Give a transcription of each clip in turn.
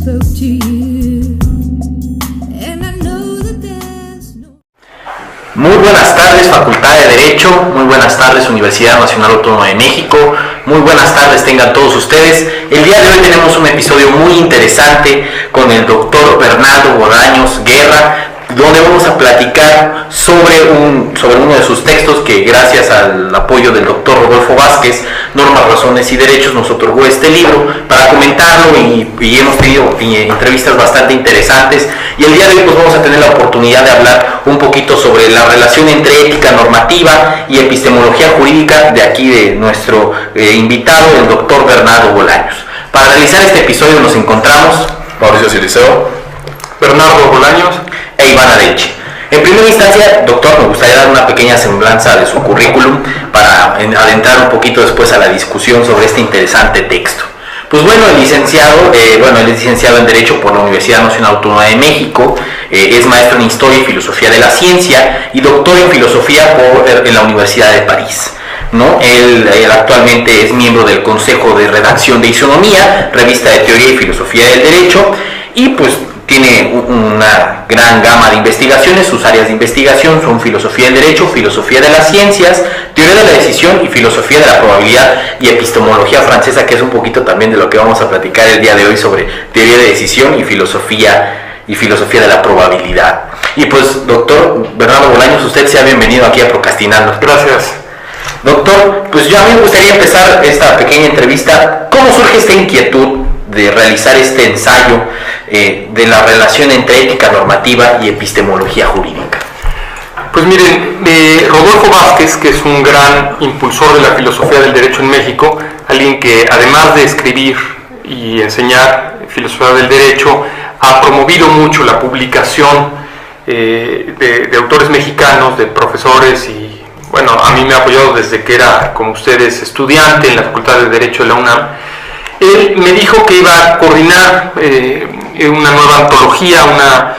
spoke to you, and I know that there's no... Muy buenas tardes, Facultad de Derecho, muy buenas tardes, Universidad Nacional Autónoma de México, muy buenas tardes tengan todos ustedes. El día de hoy tenemos un episodio muy interesante con el doctor Bernardo Bolaños Guerra, donde vamos a platicar sobre uno de sus textos que, gracias al apoyo del doctor Rodolfo Vázquez, Normas, Razones y Derechos, nos otorgó este libro para comentarlo y hemos tenido entrevistas bastante interesantes, y el día de hoy pues vamos a tener la oportunidad de hablar un poquito sobre la relación entre ética normativa y epistemología jurídica de aquí de nuestro invitado, el doctor Bernardo Bolaños. Para realizar este episodio nos encontramos Mauricio Siliceo, Bernardo Bolaños e Iván Areche. En primera instancia, doctor, me gustaría dar una pequeña semblanza de su currículum para adentrar un poquito después a la discusión sobre este interesante texto. Pues bueno, él es licenciado en Derecho por la Universidad Nacional Autónoma de México, es maestro en Historia y Filosofía de la Ciencia y doctor en Filosofía en la Universidad de París. ¿No? Él actualmente es miembro del Consejo de Redacción de Isonomía, revista de Teoría y Filosofía del Derecho, y pues tiene una gran gama de investigaciones. Sus áreas de investigación son Filosofía del Derecho, Filosofía de las Ciencias, Teoría de la Decisión y Filosofía de la Probabilidad, y Epistemología Francesa, que es un poquito también de lo que vamos a platicar el día de hoy sobre Teoría de Decisión y Filosofía de la Probabilidad. Y pues, doctor Bernardo Bolaños, usted sea bienvenido aquí a Procrastinando. Gracias. Doctor, pues yo a mí me gustaría empezar esta pequeña entrevista. ¿Cómo surge esta inquietud de realizar este ensayo de la relación entre ética normativa y epistemología jurídica? Pues miren, Rodolfo Vázquez, que es un gran impulsor de la filosofía del derecho en México, alguien que además de escribir y enseñar filosofía del derecho, ha promovido mucho la publicación de autores mexicanos, de profesores, y bueno, a mí me ha apoyado desde que era, como ustedes, estudiante en la Facultad de Derecho de la UNAM. Él me dijo que iba a coordinar una nueva antología, una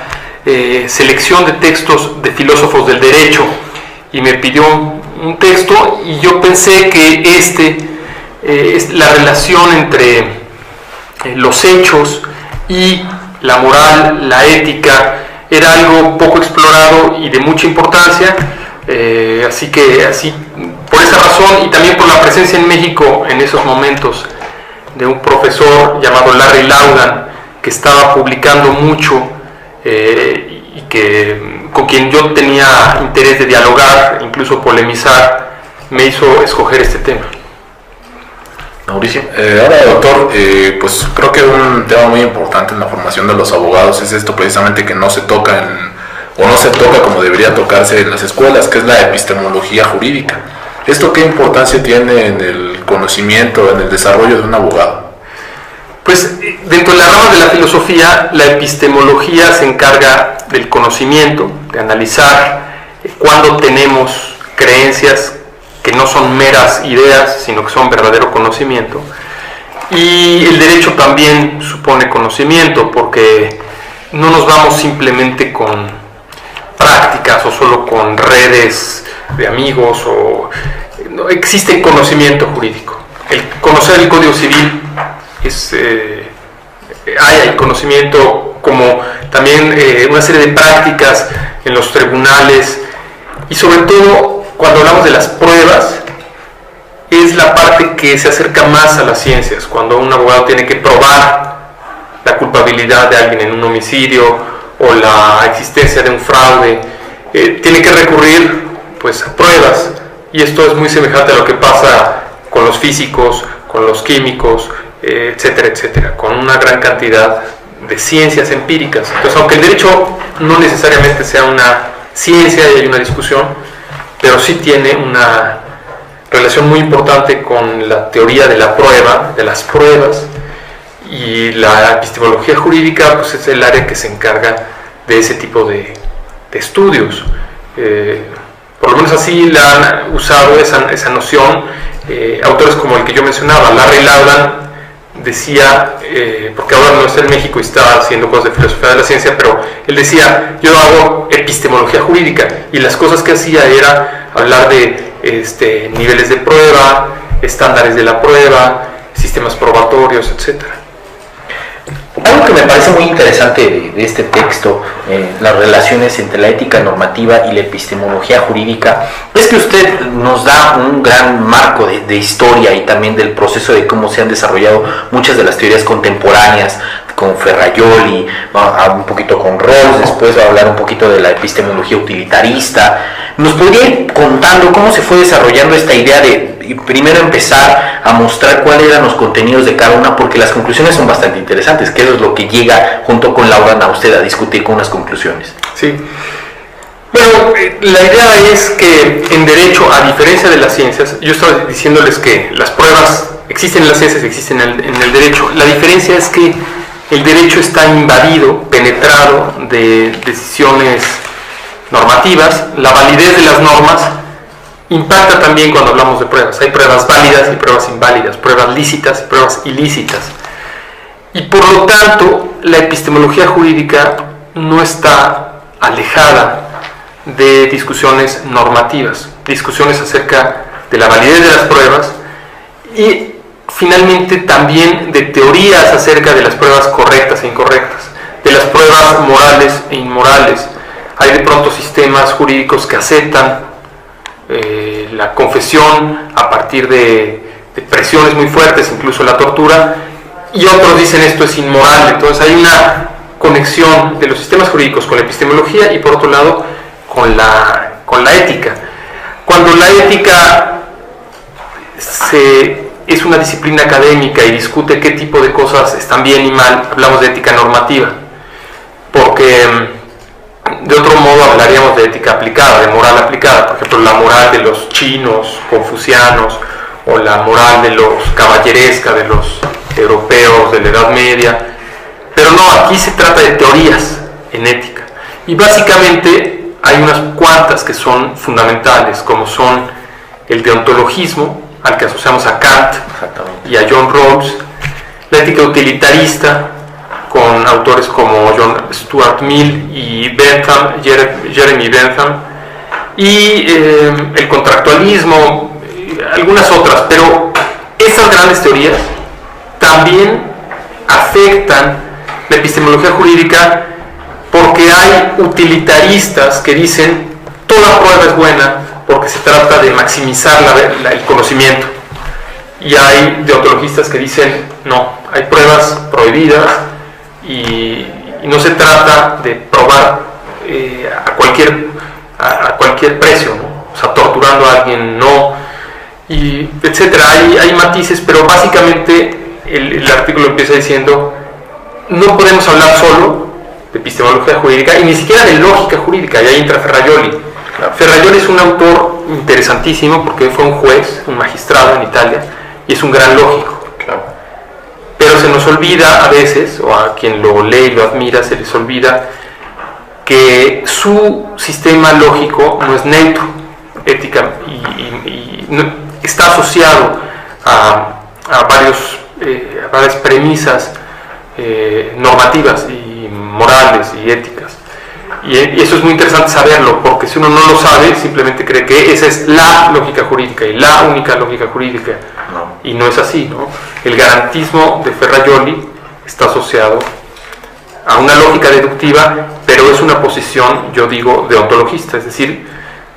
selección de textos de filósofos del derecho, y me pidió un texto, y yo pensé que la relación entre los hechos y la moral, la ética, era algo poco explorado y de mucha importancia. Así por esa razón, y también por la presencia en México en esos momentos de un profesor llamado Larry Laudan, que estaba publicando mucho y con quien yo tenía interés de dialogar, incluso polemizar, me hizo escoger este tema. Mauricio. Ahora, doctor, pues creo que un tema muy importante en la formación de los abogados es esto precisamente que no se toca como debería tocarse en las escuelas, que es la epistemología jurídica. ¿Esto qué importancia tiene en el conocimiento, en el desarrollo de un abogado? Pues dentro de la rama de la filosofía, la epistemología se encarga del conocimiento, de analizar cuándo tenemos creencias que no son meras ideas, sino que son verdadero conocimiento. Y el derecho también supone conocimiento, porque no nos vamos simplemente con prácticas o solo con redes de amigos, no existe conocimiento jurídico. El conocer el Código Civil hay conocimiento, como también una serie de prácticas en los tribunales, y sobre todo cuando hablamos de las pruebas es la parte que se acerca más a las ciencias, cuando un abogado tiene que probar la culpabilidad de alguien en un homicidio o la existencia de un fraude, tiene que recurrir pues a pruebas, y esto es muy semejante a lo que pasa con los físicos, con los químicos, etcétera, etcétera, con una gran cantidad de ciencias empíricas. Entonces, aunque el derecho no necesariamente sea una ciencia y hay una discusión, pero sí tiene una relación muy importante con la teoría de la prueba, de las pruebas, y la epistemología jurídica pues es el área que se encarga de ese tipo de estudios. Por lo menos así la han usado esa noción autores como el que yo mencionaba, Larry Laudan, decía, porque ahora no está en México y está haciendo cosas de filosofía de la ciencia, pero él decía, yo hago epistemología jurídica, y las cosas que hacía era hablar de niveles de prueba, estándares de la prueba, sistemas probatorios, etc. Algo que me parece muy interesante de este texto, las relaciones entre la ética normativa y la epistemología jurídica, es que usted nos da un gran marco de historia y también del proceso de cómo se han desarrollado muchas de las teorías contemporáneas, con Ferrajoli, un poquito con Rawls, después va a hablar un poquito de la epistemología utilitarista. ¿Nos podría ir contando cómo se fue desarrollando esta idea de primero empezar a mostrar cuáles eran los contenidos de cada una? Porque las conclusiones son bastante interesantes, que eso es lo que llega junto con Laura a usted a discutir con unas conclusiones. Sí. Bueno, la idea es que en derecho, a diferencia de las ciencias, yo estaba diciéndoles que las pruebas existen en las ciencias, existen en el derecho. La diferencia es que el derecho está invadido, penetrado de decisiones normativas. La validez de las normas impacta también cuando hablamos de pruebas. Hay pruebas válidas y pruebas inválidas, pruebas lícitas y pruebas ilícitas. Y por lo tanto, la epistemología jurídica no está alejada de discusiones normativas, discusiones acerca de la validez de las pruebas y finalmente también de teorías acerca de las pruebas correctas e incorrectas, de las pruebas morales e inmorales. Hay de pronto sistemas jurídicos que aceptan la confesión a partir de presiones muy fuertes, incluso la tortura, y otros dicen esto es inmoral. Entonces hay una conexión de los sistemas jurídicos con la epistemología y por otro lado con la ética. Cuando la ética es una disciplina académica y discute qué tipo de cosas están bien y mal, hablamos de ética normativa, porque de otro modo hablaríamos de ética aplicada, de moral aplicada, por ejemplo la moral de los chinos, confucianos, o la moral de los caballeresca, de los europeos de la Edad Media, pero no, aquí se trata de teorías en ética, y básicamente hay unas cuantas que son fundamentales, como son el deontologismo, al que asociamos a Kant y a John Rawls, la ética utilitarista, con autores como John Stuart Mill y Jeremy Bentham, y el contractualismo, algunas otras, pero estas grandes teorías también afectan la epistemología jurídica porque hay utilitaristas que dicen toda prueba es buena porque se trata de maximizar el conocimiento, y hay deontologistas que dicen no, hay pruebas prohibidas y no se trata de probar a cualquier precio, ¿no? O sea, torturando a alguien, no, y etcétera. Hay matices, pero básicamente el artículo empieza diciendo no podemos hablar solo de epistemología jurídica y ni siquiera de lógica jurídica, y ahí entra Ferrajoli. Claro. Ferrajoli es un autor interesantísimo porque fue un juez, un magistrado en Italia, y es un gran lógico. Claro. Pero se nos olvida a veces, o a quien lo lee y lo admira, se les olvida que su sistema lógico no es neutro, ética, y no, está asociado a varias premisas normativas y morales y éticas. Y eso es muy interesante saberlo, porque si uno no lo sabe, simplemente cree que esa es la lógica jurídica y la única lógica jurídica, y no es así, ¿no? El garantismo de Ferrajoli está asociado a una lógica deductiva, pero es una posición, yo digo, deontologista, es decir,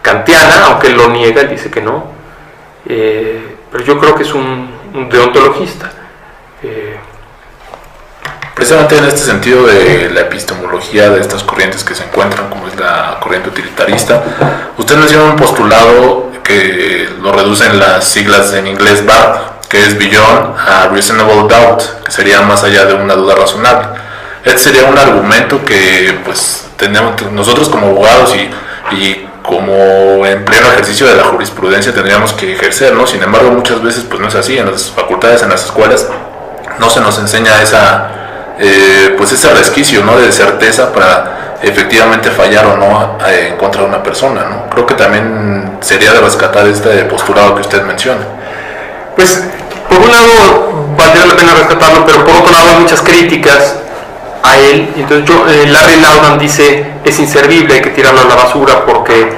kantiana, aunque él lo niega, él dice que no, pero yo creo que es un deontologista. Precisamente en este sentido de la epistemología de estas corrientes que se encuentran, como es la corriente utilitarista, usted menciona un postulado que lo reducen las siglas en inglés BART, que es Beyond a Reasonable Doubt, que sería más allá de una duda razonable. Este sería un argumento que pues tenemos nosotros como abogados y como en pleno ejercicio de la jurisprudencia tendríamos que ejercer, ¿no? Sin embargo, muchas veces pues no es así. En las facultades, en las escuelas, no se nos enseña ese resquicio, ¿no?, de certeza para efectivamente fallar o no en contra de una persona, ¿no? Creo que también sería de rescatar este postulado que usted menciona. Pues por un lado valdría la pena rescatarlo, pero por otro lado hay muchas críticas a él. Entonces Larry Laudan dice es inservible, hay que tirarlo a la basura porque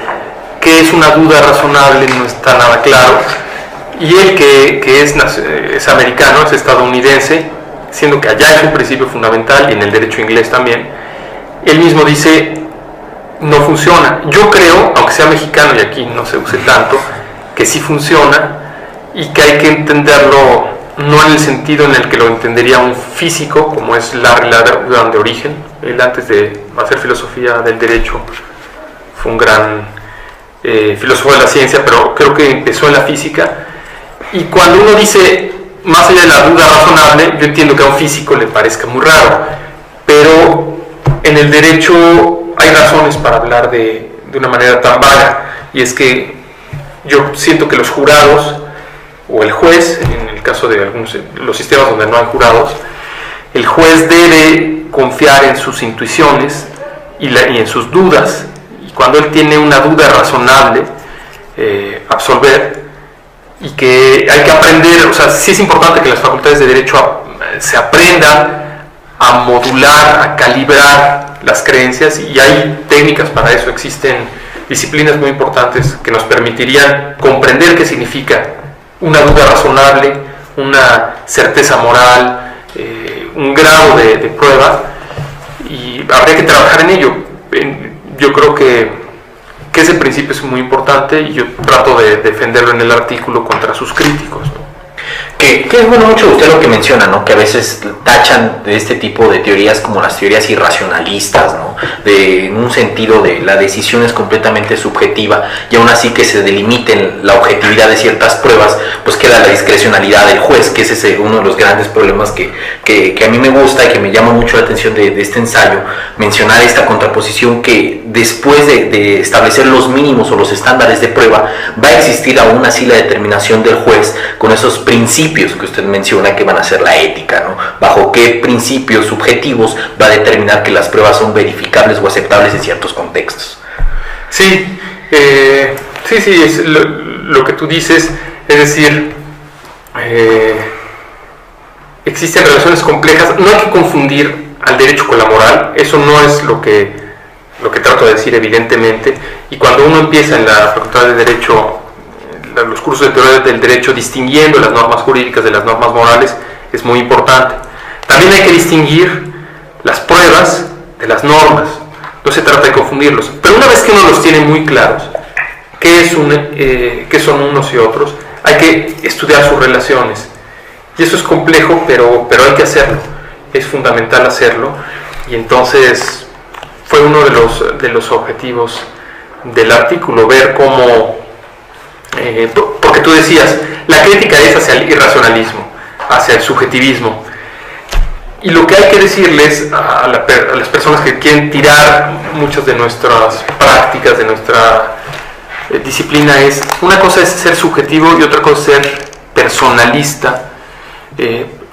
qué es una duda razonable no está nada claro. Y él que es americano, es estadounidense, siendo que allá es un principio fundamental y en el derecho inglés también, él mismo dice, no funciona. Yo creo, aunque sea mexicano y aquí no se use tanto, que sí funciona y que hay que entenderlo no en el sentido en el que lo entendería un físico, como es Larry Ladauan de origen. Él, antes de hacer filosofía del derecho, fue un gran filósofo de la ciencia, pero creo que empezó en la física. Y cuando uno dice, más allá de la duda razonable, yo entiendo que a un físico le parezca muy raro, pero en el derecho hay razones para hablar de una manera tan vaga, y es que yo siento que los jurados o el juez, en el caso de los sistemas donde no hay jurados, el juez debe confiar en sus intuiciones y en sus dudas, y cuando él tiene una duda razonable, absolver, y que hay que aprender, o sea, sí es importante que en las facultades de derecho se aprenda a modular, a calibrar las creencias, y hay técnicas para eso. Existen disciplinas muy importantes que nos permitirían comprender qué significa una duda razonable, una certeza moral, un grado de prueba, y habría que trabajar en ello. Yo creo que ese principio es muy importante y yo trato de defenderlo en el artículo contra sus críticos, ¿no? Que es bueno mucho usted lo que menciona, ¿no? Que a veces tachan de este tipo de teorías como las teorías irracionalistas, ¿no? En un sentido de la decisión es completamente subjetiva, y aún así que se delimiten la objetividad de ciertas pruebas, pues queda la discrecionalidad del juez, que es uno de los grandes problemas que a mí me gusta y que me llama mucho la atención de este ensayo, mencionar esta contraposición que después de establecer los mínimos o los estándares de prueba, va a existir aún así la determinación del juez con esos principios que usted menciona que van a ser la ética, ¿no? Bajo qué principios subjetivos va a determinar que las pruebas son verificables o aceptables en ciertos contextos. Sí, es lo que tú dices, es decir, existen relaciones complejas. No hay que confundir al derecho con la moral, eso no es lo que trato de decir, evidentemente, y cuando uno empieza en la Facultad de Derecho los cursos de teoría del derecho distinguiendo las normas jurídicas de las normas morales, es muy importante. También hay que distinguir las pruebas de las normas, no se trata de confundirlos, pero una vez que uno los tiene muy claros, qué son unos y otros, hay que estudiar sus relaciones, y eso es complejo, pero hay que hacerlo, es fundamental hacerlo, y entonces fue uno de los objetivos del artículo, ver cómo, porque tú decías, la crítica es hacia el irracionalismo, hacia el subjetivismo, y lo que hay que decirles a las personas que quieren tirar muchas de nuestras prácticas, de nuestra disciplina, es, una cosa es ser subjetivo y otra cosa es ser personalista.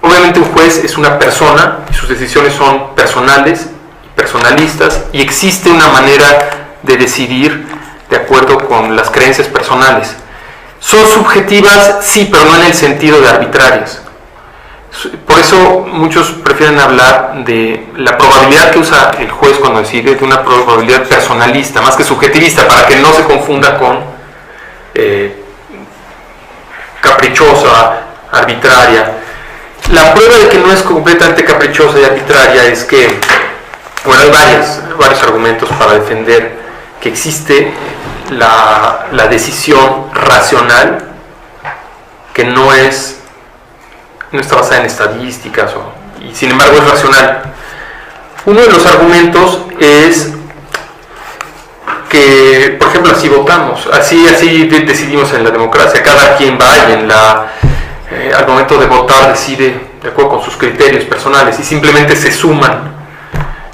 Obviamente un juez es una persona y sus decisiones son personales y personalistas, y existe una manera de decidir de acuerdo con las creencias personales. Son subjetivas, sí, pero no en el sentido de arbitrarias. Por eso muchos prefieren hablar de la probabilidad que usa el juez cuando decide, de una probabilidad personalista, más que subjetivista, para que no se confunda con caprichosa, arbitraria. La prueba de que no es completamente caprichosa y arbitraria es que, bueno, hay varios argumentos para defender que existe la decisión racional que no está basada en estadísticas y sin embargo es racional. Uno de los argumentos es que, por ejemplo, así votamos, así decidimos en la democracia, cada quien va y al momento de votar decide de acuerdo con sus criterios personales y simplemente se suman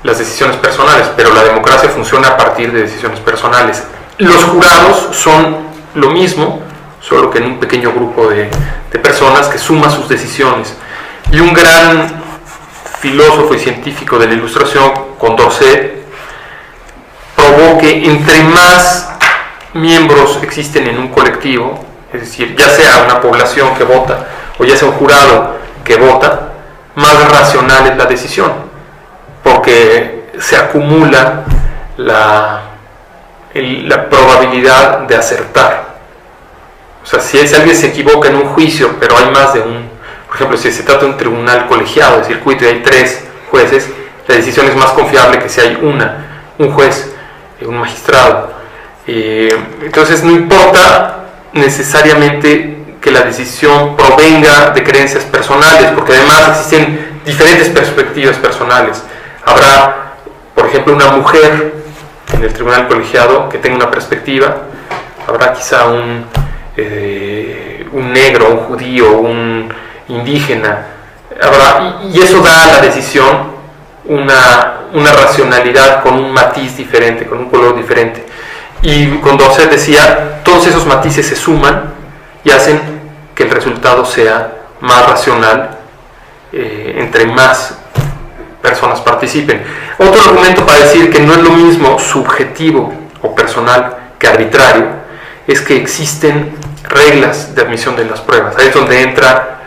las decisiones personales, pero la democracia funciona a partir de decisiones personales. Los jurados son lo mismo, solo que en un pequeño grupo de personas que suma sus decisiones. Y un gran filósofo y científico de la Ilustración, Condorcet, probó que entre más miembros existen en un colectivo, es decir, ya sea una población que vota o ya sea un jurado que vota, más racional es la decisión, porque se acumula la probabilidad de acertar. O sea, si alguien se equivoca en un juicio, pero hay más de un Por ejemplo, si se trata de un tribunal colegiado de circuito y hay 3 jueces, la decisión es más confiable que si hay un juez, un magistrado. Entonces no importa necesariamente que la decisión provenga de creencias personales, porque además existen diferentes perspectivas personales. Habrá, por ejemplo, una mujer en el tribunal colegiado que tenga una perspectiva, habrá quizá un negro, un judío, un indígena, y eso da a la decisión una racionalidad con un matiz diferente, con un color diferente. Y Condorcet decía, todos esos matices se suman y hacen que el resultado sea más racional entre más personas participen. Otro argumento para decir que no es lo mismo subjetivo o personal que arbitrario es que existen reglas de admisión de las pruebas. Ahí es donde entran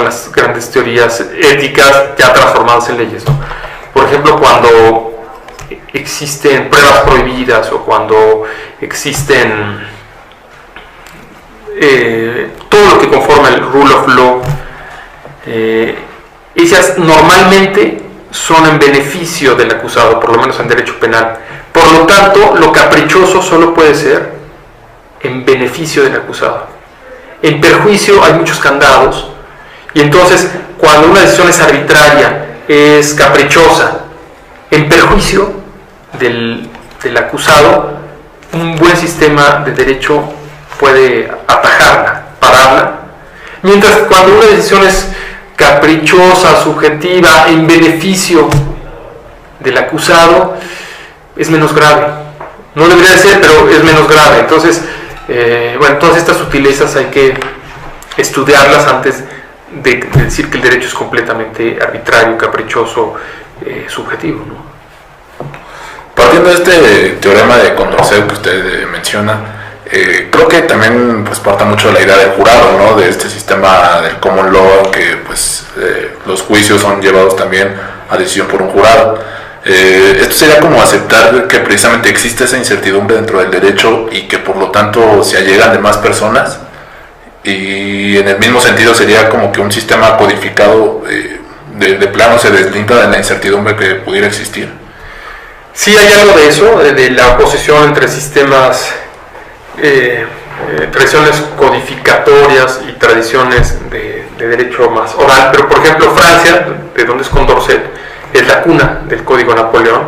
las grandes teorías éticas ya transformadas en leyes, ¿no? Por ejemplo, cuando existen pruebas prohibidas o cuando existen todo lo que conforma el rule of law, ellas normalmente son en beneficio del acusado, por lo menos en derecho penal. Por lo tanto, lo caprichoso solo puede ser en beneficio del acusado. En perjuicio hay muchos candados, y entonces cuando una decisión es arbitraria, es caprichosa, en perjuicio del acusado, un buen sistema de derecho puede atajarla, pararla, mientras que cuando una decisión es caprichosa, subjetiva, en beneficio del acusado, es menos grave. No debería de ser, pero es menos grave. Entonces, todas estas sutilezas hay que estudiarlas antes de decir que el derecho es completamente arbitrario, caprichoso, subjetivo, ¿no? Partiendo de este teorema de Condorcet que usted menciona, creo que también pues parta mucho de la idea del jurado, ¿no? De este sistema del common law, que pues los juicios son llevados también a decisión por un jurado. Esto sería como aceptar que precisamente existe esa incertidumbre dentro del derecho y que por lo tanto se allegan de más personas, y en el mismo sentido sería como que un sistema codificado de plano se deslinda de la incertidumbre que pudiera existir. Sí, hay algo de eso, de la oposición entre sistemas, tradiciones codificatorias y tradiciones de derecho más oral. Pero por ejemplo Francia, de donde es Condorcet, es la cuna del Código Napoleón,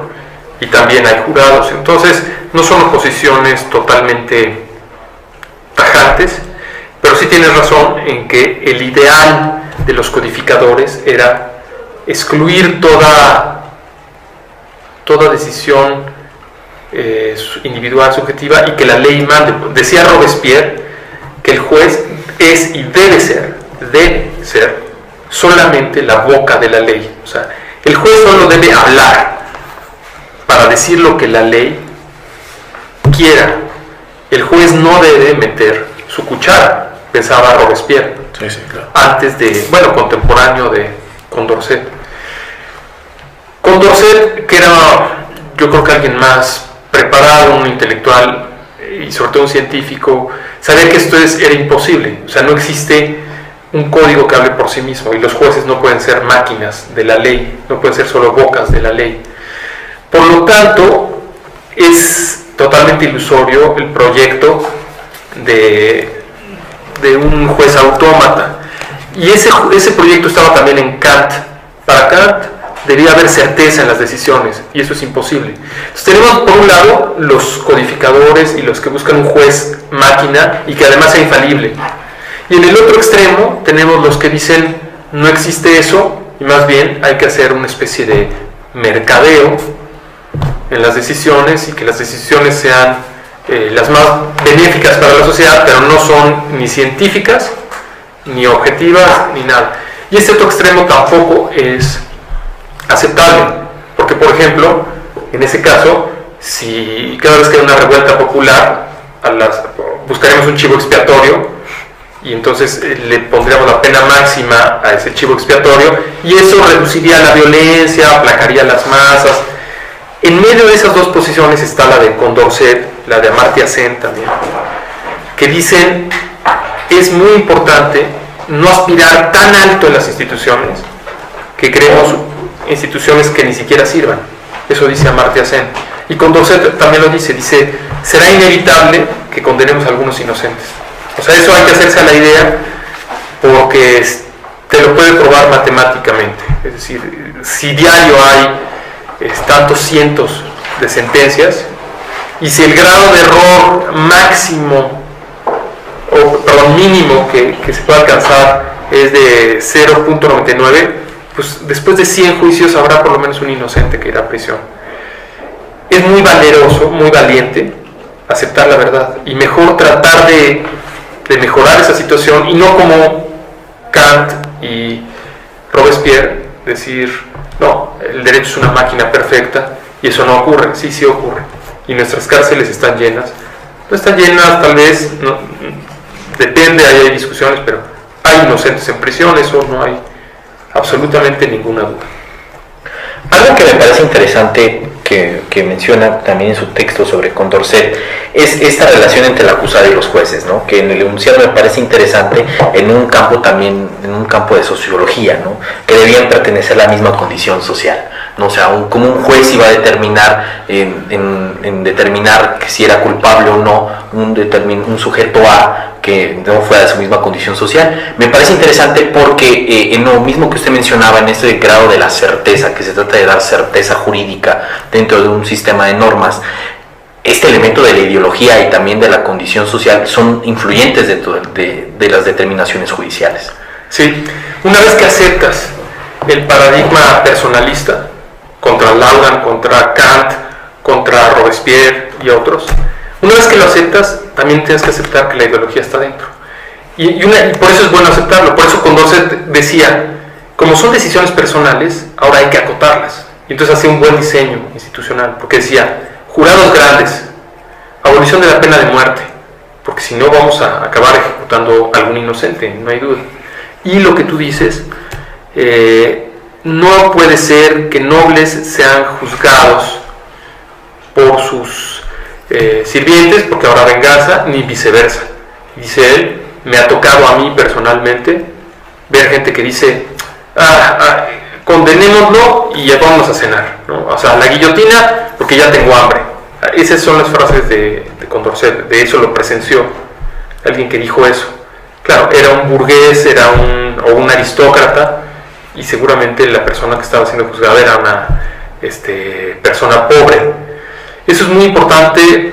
y también hay jurados. Entonces no son oposiciones totalmente tajantes, pero sí tienes razón en que el ideal de los codificadores era excluir toda decisión individual, subjetiva, y que la ley mande. Decía Robespierre que el juez es y debe ser solamente la boca de la ley. O sea, el juez solo debe hablar para decir lo que la ley quiera. El juez no debe meter su cuchara, pensaba Robespierre, Sí, claro. antes de, contemporáneo de Condorcet. Condorcet, que era, yo creo que alguien más preparado, un intelectual y sobre todo un científico, sabía que esto era imposible. O sea, no existe un código que hable por sí mismo, y los jueces no pueden ser máquinas de la ley, no pueden ser solo bocas de la ley. Por lo tanto, es totalmente ilusorio el proyecto de un juez autómata. Y ese proyecto estaba también en Kant. Para Kant debía haber certeza en las decisiones, y eso es imposible. Entonces tenemos por un lado los codificadores y los que buscan un juez máquina y que además sea infalible, y en el otro extremo tenemos los que dicen no existe eso, y más bien hay que hacer una especie de mercadeo en las decisiones, y que las decisiones sean las más benéficas para la sociedad, pero no son ni científicas, ni objetivas, ni nada. Y este otro extremo tampoco es aceptable, porque por ejemplo, en ese caso, si cada vez que hay una revuelta popular, buscaremos un chivo expiatorio, y entonces le pondríamos la pena máxima a ese chivo expiatorio, y eso reduciría la violencia, aplacaría las masas. En medio de esas dos posiciones está la de Condorcet, la de Amartya Sen también, que dicen es muy importante no aspirar tan alto en las instituciones que creemos instituciones que ni siquiera sirvan. Eso dice Amartya Sen. Y Condorcet también lo dice, será inevitable que condenemos a algunos inocentes. O sea, eso hay que hacerse a la idea porque te lo puede probar matemáticamente. Es decir, si diario hay tantos cientos de sentencias y si el grado de error mínimo que se puede alcanzar es de 0.99, pues después de 100 juicios habrá por lo menos un inocente que irá a prisión. Es muy valeroso, muy valiente aceptar la verdad y mejor tratar de mejorar esa situación y no como Kant y Robespierre decir, no, el derecho es una máquina perfecta y eso no ocurre. Sí ocurre, y nuestras cárceles están llenas. No están llenas, tal vez, no, depende, hay discusiones, pero hay inocentes en prisión, eso no hay absolutamente ninguna duda. Algo que me parece interesante que menciona también en su texto sobre Condorcet es esta relación entre el acusado y los jueces, ¿no? Que en el enunciado me parece interesante en un campo también, en un campo de sociología, ¿no? Que debían pertenecer a la misma condición social, ¿no? O sea, como un juez iba a determinar en determinar que si era culpable o no un sujeto A que no fuera de su misma condición social. Me parece interesante porque en lo mismo que usted mencionaba, en este grado de la certeza, que se trata de dar certeza jurídica dentro de un sistema de normas, este elemento de la ideología y también de la condición social son influyentes dentro de las determinaciones judiciales. Sí, una vez que aceptas el paradigma personalista contra Laurent, contra Kant, contra Robespierre y otros, una vez que lo aceptas, también tienes que aceptar que la ideología está dentro. Y por eso es bueno aceptarlo. Por eso Condorcet decía, como son decisiones personales, ahora hay que acotarlas. Y entonces hacía un buen diseño institucional, porque decía, jurados grandes, abolición de la pena de muerte, porque si no vamos a acabar ejecutando a algún inocente, no hay duda. Y lo que tú dices, no puede ser que nobles sean juzgados por sus sirvientes, porque habrá venganza, ni viceversa. Dice él, me ha tocado a mí personalmente ver gente que dice, condenémoslo y ya vamos a cenar, ¿no? O sea, la guillotina porque ya tengo hambre. Esas son las frases de Condorcet, de eso lo presenció alguien que dijo eso. Claro, era un burgués, o un aristócrata, y seguramente la persona que estaba siendo juzgada era una persona pobre. Eso es muy importante.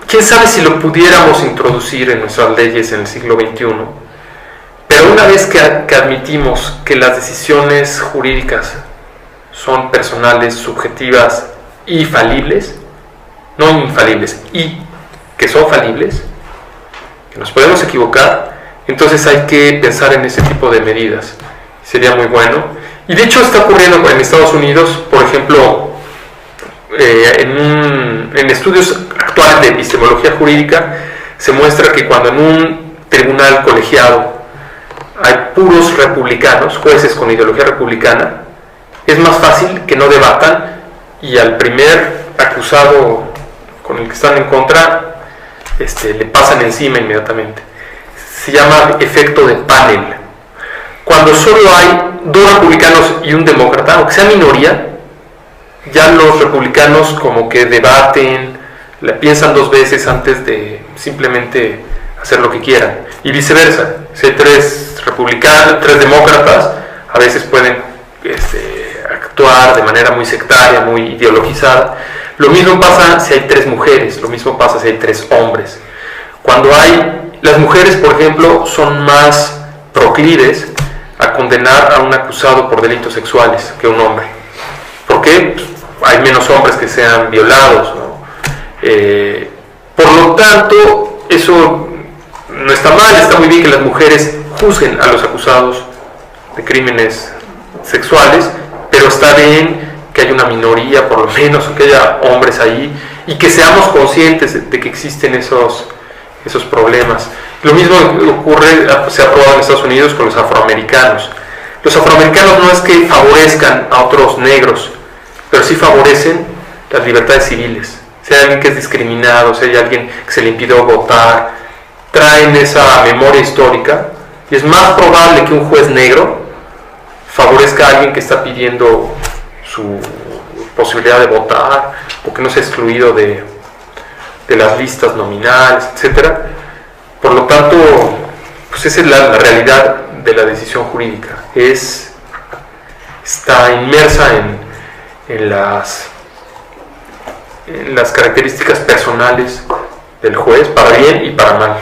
Quién sabe si lo pudiéramos introducir en nuestras leyes en el siglo XXI, pero una vez que admitimos que las decisiones jurídicas son personales, subjetivas y falibles, no infalibles, y que son falibles, que nos podemos equivocar, entonces hay que pensar en ese tipo de medidas. Sería muy bueno. Y de hecho está ocurriendo en Estados Unidos, por ejemplo, en estudios actuales de epistemología jurídica, se muestra que cuando en un tribunal colegiado hay puros republicanos, jueces con ideología republicana, es más fácil que no debatan y al primer acusado con el que están en contra le pasan encima inmediatamente. Se llama efecto de panel. Cuando solo hay dos republicanos y un demócrata, aunque sea minoría, ya los republicanos como que debaten, la piensan dos veces antes de simplemente hacer lo que quieran, y viceversa. Si hay tres republicanos, tres demócratas, a veces pueden actuar de manera muy sectaria, muy ideologizada. Lo mismo pasa si hay tres mujeres, lo mismo pasa si hay tres hombres. Cuando las mujeres, por ejemplo, son más proclives a condenar a un acusado por delitos sexuales que un hombre. ¿Por qué? Pues hay menos hombres que sean violados, ¿no? Por lo tanto, eso no está mal, está muy bien que las mujeres juzguen a los acusados de crímenes sexuales, pero está bien que haya una minoría, por lo menos, o que haya hombres ahí, y que seamos conscientes de que existen esos problemas. Lo mismo ocurre, se ha probado en Estados Unidos con los afroamericanos. Los afroamericanos no es que favorezcan a otros negros, pero sí favorecen las libertades civiles. Si hay alguien que es discriminado, si hay alguien que se le impidió votar, traen esa memoria histórica Y es más probable que un juez negro favorezca a alguien que está pidiendo su posibilidad de votar o que no sea excluido de las listas nominales, etc. Por lo tanto, pues esa es la realidad de la decisión jurídica. Está inmersa en las características personales del juez, para bien y para mal.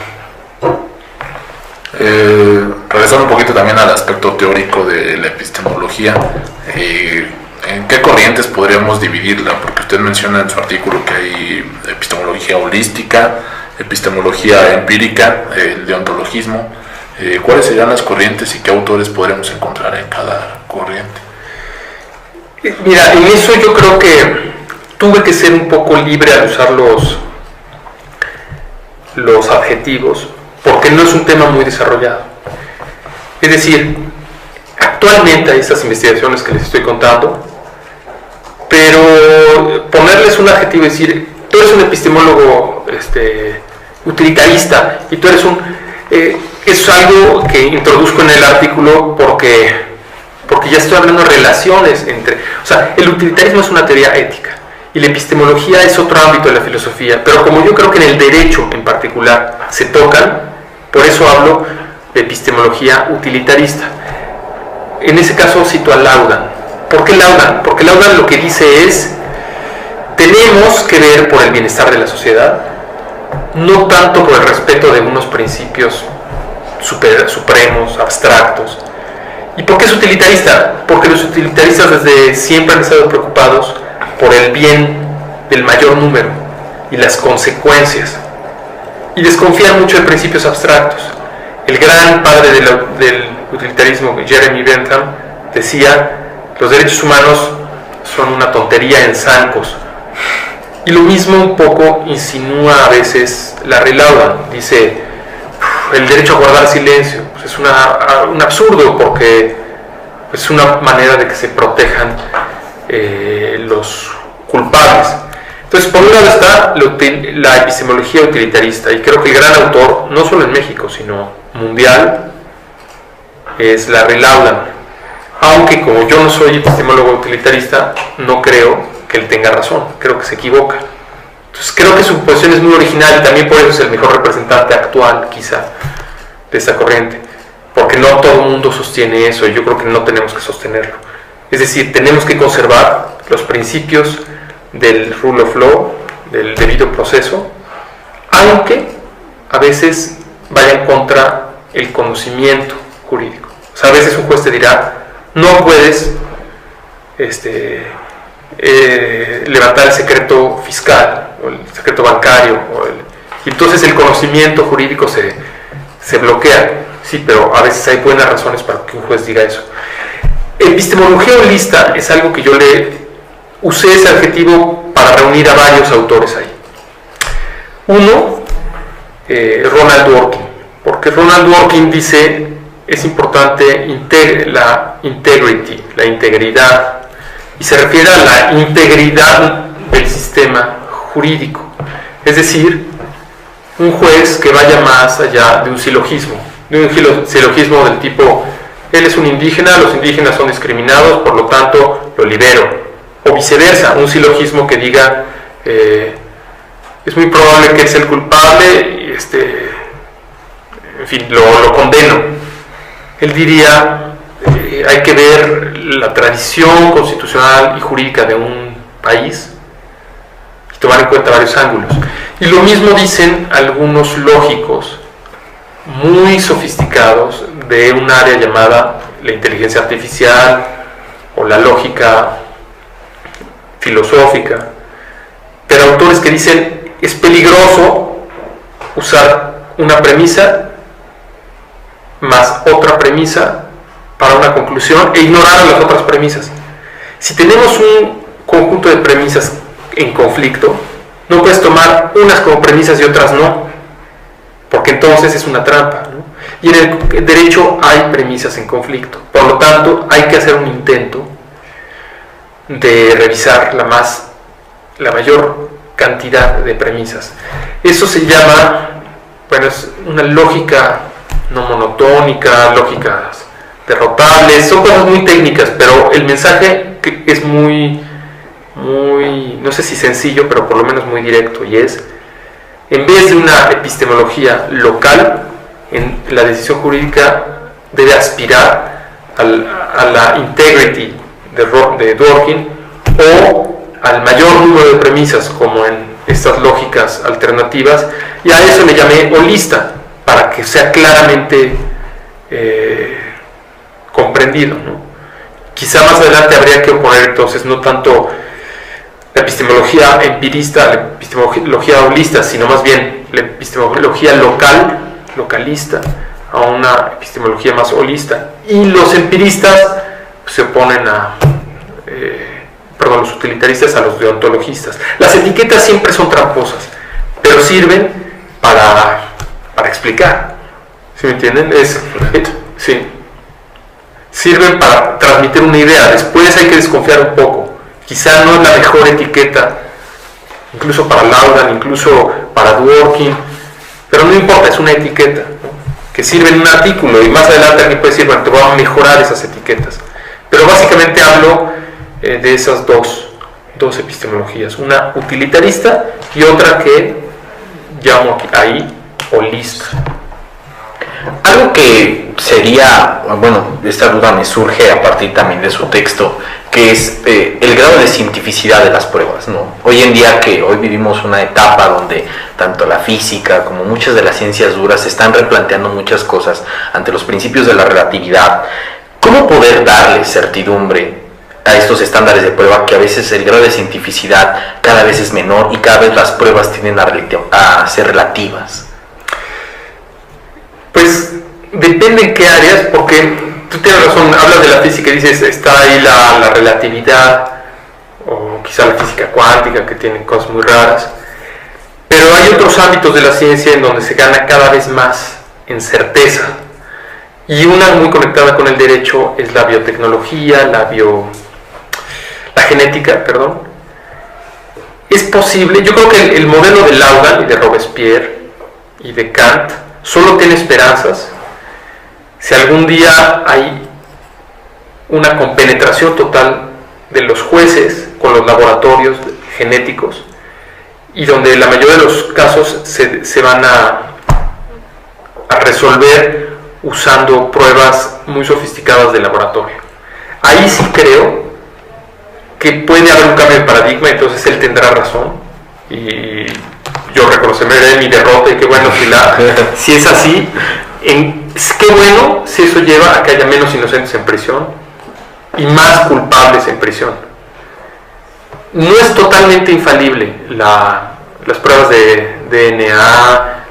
Regresando un poquito también al aspecto teórico de la epistemología, ¿en qué corrientes podríamos dividirla? Porque usted menciona en su artículo que hay epistemología holística, epistemología empírica, el deontologismo. ¿Cuáles serían las corrientes y qué autores podremos encontrar en cada corriente? Mira, en eso yo creo que tuve que ser un poco libre al usar los adjetivos, porque no es un tema muy desarrollado. Es decir, actualmente hay estas investigaciones que les estoy contando, pero ponerles un adjetivo y decir, tú eres un epistemólogo utilitarista y tú eres es algo que introduzco en el artículo porque ya estoy hablando de relaciones entre... O sea, el utilitarismo es una teoría ética y la epistemología es otro ámbito de la filosofía, pero como yo creo que en el derecho en particular se tocan, por eso hablo de epistemología utilitarista. En ese caso cito a Laudan. ¿Por qué Laudan? Porque Laudan lo que dice es, tenemos que ver por el bienestar de la sociedad, no tanto por el respeto de unos principios supremos, abstractos. ¿Y por qué es utilitarista? Porque los utilitaristas desde siempre han estado preocupados por el bien del mayor número y las consecuencias, y desconfían mucho de principios abstractos. El gran padre del utilitarismo, Jeremy Bentham, decía, los derechos humanos son una tontería en zancos. Y lo mismo un poco insinúa a veces Larry Laudan. Dice, el derecho a guardar silencio pues es un absurdo, porque es una manera de que se protejan los culpables. Entonces, por un lado está la epistemología utilitarista, y creo que el gran autor, no solo en México, sino mundial, es Larry Laudan. Aunque como yo no soy epistemólogo utilitarista, no creo que él tenga razón, creo que se equivoca. Entonces creo que su posición es muy original y también por eso es el mejor representante actual, quizá, de esta corriente, porque no todo el mundo sostiene eso y yo creo que no tenemos que sostenerlo. Es decir, tenemos que conservar los principios del rule of law, del debido proceso, aunque a veces vayan contra el conocimiento jurídico. O sea, a veces un juez te dirá, no puedes levantar el secreto fiscal o el secreto bancario, y entonces el conocimiento jurídico se bloquea. Sí, pero a veces hay buenas razones para que un juez diga eso. Epistemología holista es algo que yo usé ese adjetivo para reunir a varios autores ahí. Uno, Ronald Dworkin, porque Ronald Dworkin dice, es importante la integridad, y se refiere a la integridad del sistema jurídico, es decir, un juez que vaya más allá de un silogismo del tipo, él es un indígena, los indígenas son discriminados, por lo tanto lo libero, o viceversa, un silogismo que diga, es muy probable que él sea el culpable, y en fin, lo condeno. Él diría, hay que ver la tradición constitucional y jurídica de un país y tomar en cuenta varios ángulos. Y lo mismo dicen algunos lógicos muy sofisticados de un área llamada la inteligencia artificial o la lógica filosófica, pero autores que dicen, es peligroso usar una premisa más otra premisa para una conclusión e ignorar las otras premisas. Si tenemos un conjunto de premisas en conflicto, no puedes tomar unas como premisas y otras no, porque entonces es una trampa, ¿no? Y en el derecho hay premisas en conflicto, por lo tanto hay que hacer un intento de revisar la mayor cantidad de premisas. Eso se llama, bueno, es una lógica no monotónica, lógicas derrotables, son cosas muy técnicas, pero el mensaje que es muy, no sé si sencillo, pero por lo menos muy directo, y es, en vez de una epistemología local, en la decisión jurídica debe aspirar a la integrity de Dworkin o al mayor número de premisas, como en estas lógicas alternativas, y a eso le llamé holista, para que sea claramente comprendido, ¿no? Quizá más adelante habría que oponer entonces no tanto la epistemología empirista, la epistemología holista, sino más bien la epistemología localista, a una epistemología más holista. Y los empiristas se oponen los utilitaristas a los deontologistas. Las etiquetas siempre son tramposas, pero sirven para explicar. ¿Sí me entienden? Sí. Sirven para transmitir una idea. Después hay que desconfiar un poco. Quizá no es la mejor etiqueta, incluso para Laudan, incluso para Dworkin, pero no importa, es una etiqueta, ¿no? Que sirve en un artículo, y más adelante alguien puede decir, bueno, te voy a mejorar esas etiquetas. Pero básicamente hablo de esas dos epistemologías, una utilitarista y otra que llamo ahí holista. Algo que sería, bueno, esta duda me surge a partir también de su texto, que es el grado de cientificidad de las pruebas, ¿no? Hoy en día, que hoy vivimos una etapa donde tanto la física como muchas de las ciencias duras se están replanteando muchas cosas ante los principios de la relatividad. ¿Cómo poder darle certidumbre a estos estándares de prueba, que a veces el grado de cientificidad cada vez es menor y cada vez las pruebas tienden a ser relativas? Pues depende en qué áreas, porque tú tienes razón, hablas de la física y dices, está ahí la relatividad, o quizá la física cuántica, que tiene cosas muy raras, pero hay otros ámbitos de la ciencia en donde se gana cada vez más en certeza, y una muy conectada con el derecho es la biotecnología, la genética, perdón. Es posible, yo creo que el modelo de Laudan y de Robespierre y de Kant solo tiene esperanzas si algún día hay una compenetración total de los jueces con los laboratorios genéticos, y donde la mayoría de los casos se van a resolver usando pruebas muy sofisticadas de laboratorio. Ahí sí creo que puede haber un cambio de paradigma, entonces él tendrá razón y yo reconoceré mi derrota, y que bueno, si es así, qué bueno si eso lleva a que haya menos inocentes en prisión y más culpables en prisión. No es totalmente infalible las pruebas de DNA,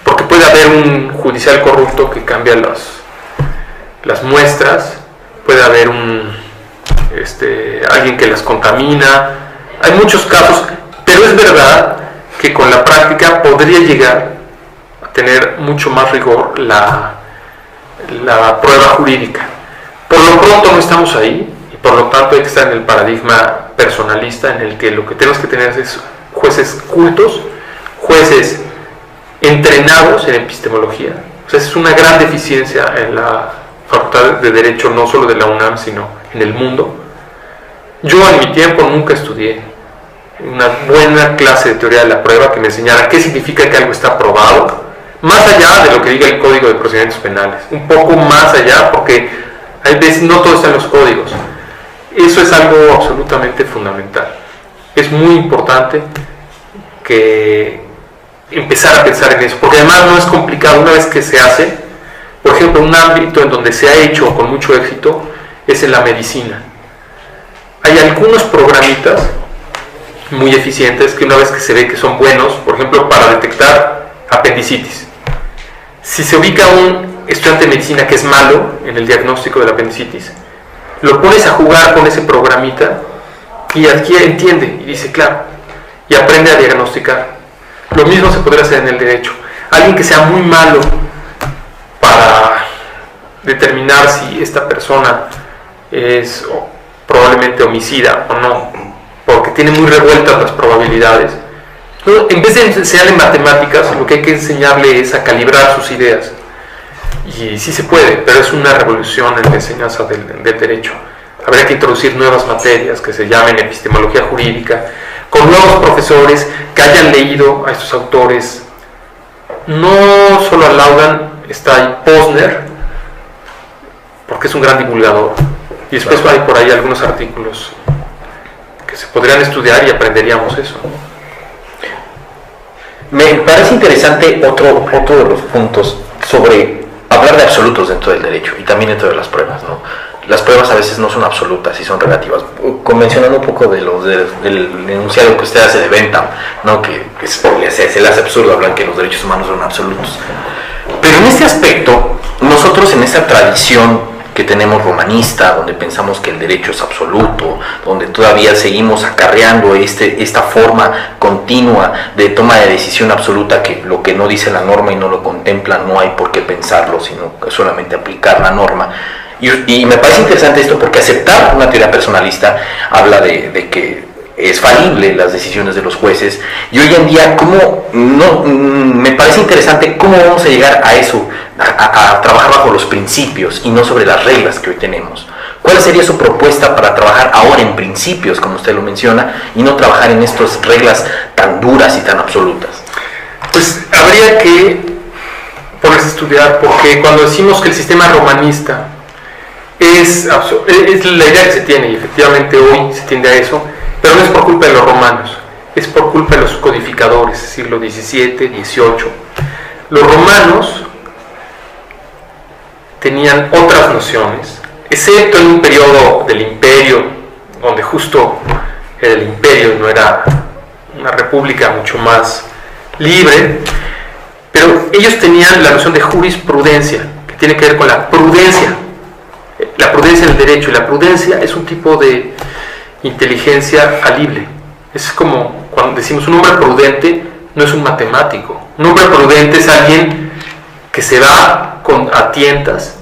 porque puede haber un judicial corrupto que cambia las muestras, puede haber alguien que las contamina, hay muchos casos, pero es verdad que con la práctica podría llegar a tener mucho más rigor la prueba jurídica. Por lo pronto no estamos ahí, y por lo tanto hay que estar en el paradigma personalista, en el que lo que tenemos que tener es jueces cultos, jueces entrenados en epistemología. O sea, es una gran deficiencia en la Facultad de Derecho, no solo de la UNAM, sino en el mundo. Yo en mi tiempo nunca estudié una buena clase de teoría de la prueba que me enseñara qué significa que algo está probado, más allá de lo que diga el Código de Procedimientos Penales, un poco más allá, porque hay veces no todo está en los códigos. Eso es algo absolutamente fundamental. Es muy importante que empezar a pensar en eso, porque además no es complicado. Una vez que se hace, por ejemplo, un ámbito en donde se ha hecho con mucho éxito es en la medicina. Hay algunos programitas muy eficientes que una vez que se ve que son buenos, por ejemplo, para detectar apendicitis. Si se ubica un estudiante de medicina que es malo en el diagnóstico de la apendicitis, lo pones a jugar con ese programita y entiende y dice, claro, y aprende a diagnosticar. Lo mismo se podría hacer en el derecho. Alguien que sea muy malo para determinar si esta persona es probablemente homicida o no, porque tiene muy revueltas las probabilidades. Entonces, en vez de enseñarle matemáticas, lo que hay que enseñarle es a calibrar sus ideas. Y sí se puede, pero es una revolución en la enseñanza del derecho. Habría que introducir nuevas materias que se llamen epistemología jurídica, con nuevos profesores que hayan leído a estos autores. No solo a Laudan, está ahí Posner, porque es un gran divulgador. Y después hay por ahí algunos artículos que se podrían estudiar y aprenderíamos eso. Me parece interesante otro de los puntos sobre hablar de absolutos dentro del derecho y también dentro de las pruebas, ¿no? Las pruebas a veces no son absolutas y son relativas. Mencionando un poco del enunciado que usted hace de Bentham, ¿no? que se le hace absurdo hablar que los derechos humanos son absolutos. Pero en este aspecto, nosotros en esa tradición que tenemos romanista, donde pensamos que el derecho es absoluto, donde todavía seguimos acarreando esta forma continua de toma de decisión absoluta, que lo que no dice la norma y no lo contempla no hay por qué pensarlo, sino solamente aplicar la norma. Y me parece interesante esto porque aceptar una teoría personalista habla de que es falible las decisiones de los jueces, y hoy en día me parece interesante cómo vamos a llegar a eso, a trabajar bajo los principios y no sobre las reglas que hoy tenemos. ¿Cuál sería su propuesta para trabajar ahora en principios, como usted lo menciona, y no trabajar en estas reglas tan duras y tan absolutas? Pues habría que ponerse a estudiar, porque cuando decimos que el sistema romanista es la idea que se tiene, y efectivamente hoy se tiende a eso, pero no es por culpa de los romanos, es por culpa de los codificadores, siglo XVII, XVIII. Los romanos tenían otras nociones, excepto en un periodo del imperio, donde justo era el imperio y no era una república mucho más libre, pero ellos tenían la noción de jurisprudencia, que tiene que ver con la prudencia del derecho, y la prudencia es un tipo de inteligencia falible. Es como cuando decimos un hombre prudente no es un matemático. Un hombre prudente es alguien que se va a tientas,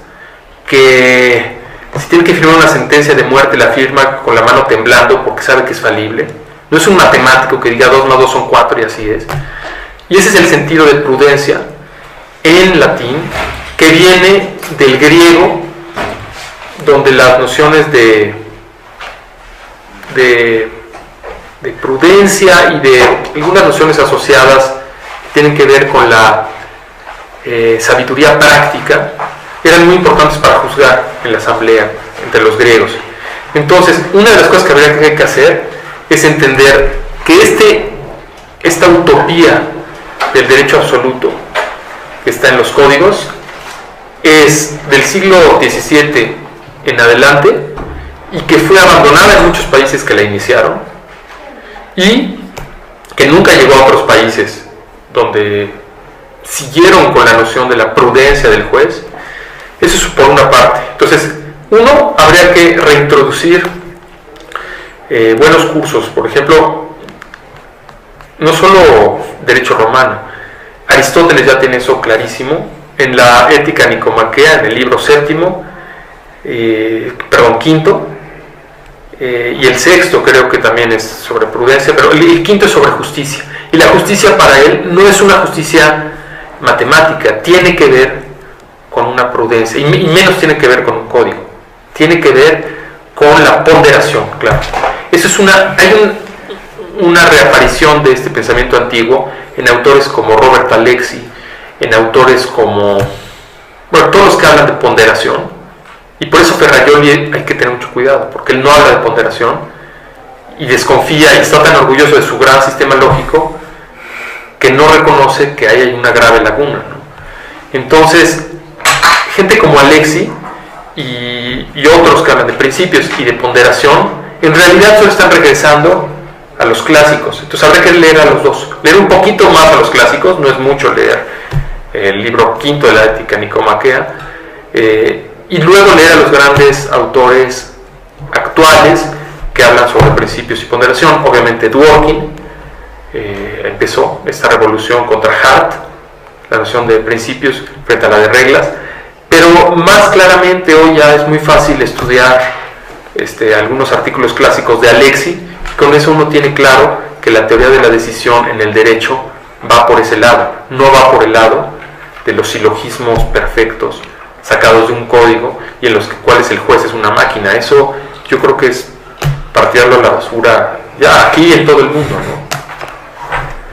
que si tiene que firmar una sentencia de muerte la firma con la mano temblando porque sabe que es falible. No es un matemático que diga 2 más 2 son 4 y así es. Y ese es el sentido de prudencia en latín, que viene del griego, donde las nociones de prudencia y de algunas nociones asociadas tienen que ver con la sabiduría práctica, eran muy importantes para juzgar en la asamblea entre los griegos. Entonces, una de las cosas que habría que hacer es entender que esta utopía del derecho absoluto que está en los códigos es del siglo XVII en adelante, y que fue abandonada en muchos países que la iniciaron, y que nunca llegó a otros países donde siguieron con la noción de la prudencia del juez. Eso es por una parte. Entonces, habría que reintroducir buenos cursos, por ejemplo, no solo derecho romano. Aristóteles ya tiene eso clarísimo en la Ética Nicomaquea, en el libro quinto, y el sexto creo que también es sobre prudencia, pero el quinto es sobre justicia, y la justicia para él no es una justicia matemática, tiene que ver con una prudencia, y menos tiene que ver con un código, tiene que ver con la ponderación, claro. Eso es hay una reaparición de este pensamiento antiguo en autores como Robert Alexy, en autores como, todos los que hablan de ponderación. Y por eso Ferrajoli hay que tener mucho cuidado, porque él no habla de ponderación y desconfía y está tan orgulloso de su gran sistema lógico que no reconoce que ahí hay una grave laguna, ¿no? Entonces, gente como Alexy y otros que hablan de principios y de ponderación, en realidad solo están regresando a los clásicos. Entonces habrá que leer a los dos, leer un poquito más a los clásicos, no es mucho leer el libro quinto de la Ética Nicomaquea, y luego leer a los grandes autores actuales que hablan sobre principios y ponderación. Obviamente Dworkin empezó esta revolución contra Hart, la noción de principios frente a la de reglas, pero más claramente hoy ya es muy fácil estudiar algunos artículos clásicos de Alexy, y con eso uno tiene claro que la teoría de la decisión en el derecho va por ese lado, no va por el lado de los silogismos perfectos sacados de un código y en los cuales el juez es una máquina. Eso yo creo que es para tirarlo a la basura ya aquí en todo el mundo, ¿no?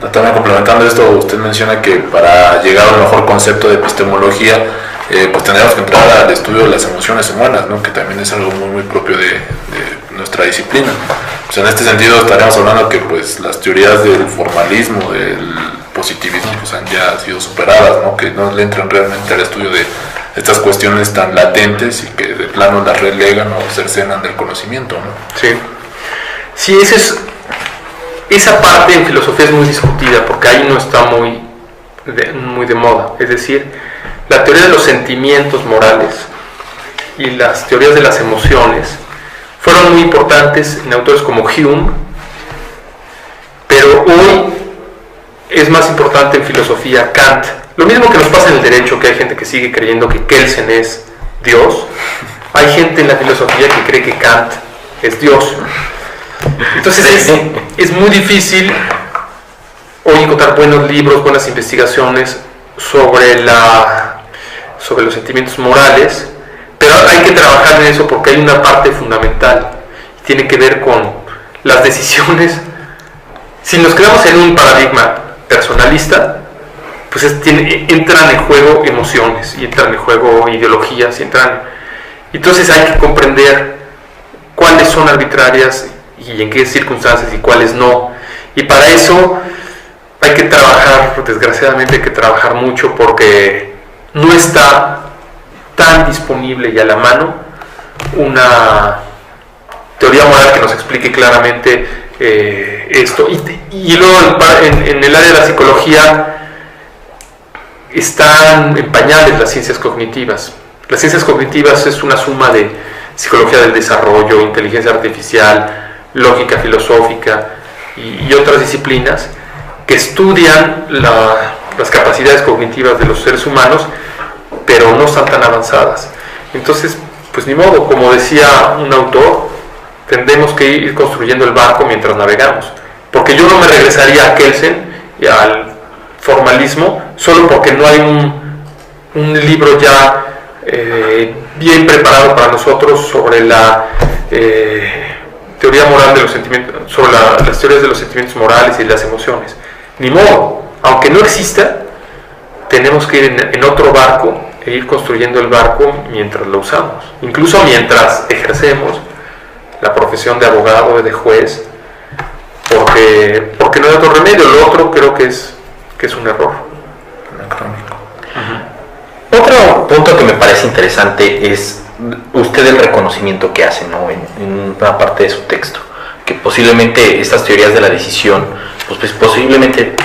También complementando esto, usted menciona que para llegar a un mejor concepto de epistemología, pues tendríamos que entrar al estudio de las emociones humanas, ¿no? Que también es algo muy, muy propio de nuestra disciplina. Pues en este sentido estaríamos hablando que pues las teorías del formalismo, del positivismo, pues han ya sido superadas, ¿no? Que no le entran realmente al estudio de estas cuestiones tan latentes y que de plano las relegan o cercenan del conocimiento, ¿no? Sí, sí, esa parte en filosofía es muy discutida porque ahí no está muy de moda. Es decir, la teoría de los sentimientos morales y las teorías de las emociones fueron muy importantes en autores como Hume, pero hoy es más importante en filosofía Kant. Lo mismo que nos pasa en el derecho, que hay gente que sigue creyendo que Kelsen es Dios, hay gente en la filosofía que cree que Kant es Dios. Entonces es muy difícil hoy encontrar buenos libros, buenas investigaciones sobre los sentimientos morales, pero hay que trabajar en eso porque hay una parte fundamental y tiene que ver con las decisiones. Si nos quedamos en un paradigma personalista, pues entran en juego emociones y entran en juego ideologías entonces hay que comprender cuáles son arbitrarias y en qué circunstancias y cuáles no, y para eso hay que trabajar, desgraciadamente hay que trabajar mucho porque no está tan disponible y a la mano una teoría moral que nos explique claramente esto. Y luego en el área de la psicología están en pañales las ciencias cognitivas. Las ciencias cognitivas es una suma de psicología del desarrollo, inteligencia artificial, lógica filosófica y otras disciplinas que estudian las capacidades cognitivas de los seres humanos, pero no están tan avanzadas. Entonces, pues ni modo, como decía un autor, tendremos que ir construyendo el barco mientras navegamos, porque yo no me regresaría a Kelsen y al formalismo solo porque no hay un libro ya bien preparado para nosotros sobre la teoría moral de los sentimientos, sobre las teorías de los sentimientos morales y las emociones. Ni modo, aunque no exista, tenemos que ir en otro barco e ir construyendo el barco mientras lo usamos, incluso mientras ejercemos la profesión de abogado o de juez, porque no hay otro remedio. Lo otro creo que es un error Anacrónico. Otro punto que me parece interesante es usted el reconocimiento que hace, ¿no? en una parte de su texto, que posiblemente estas teorías de la decisión, pues posiblemente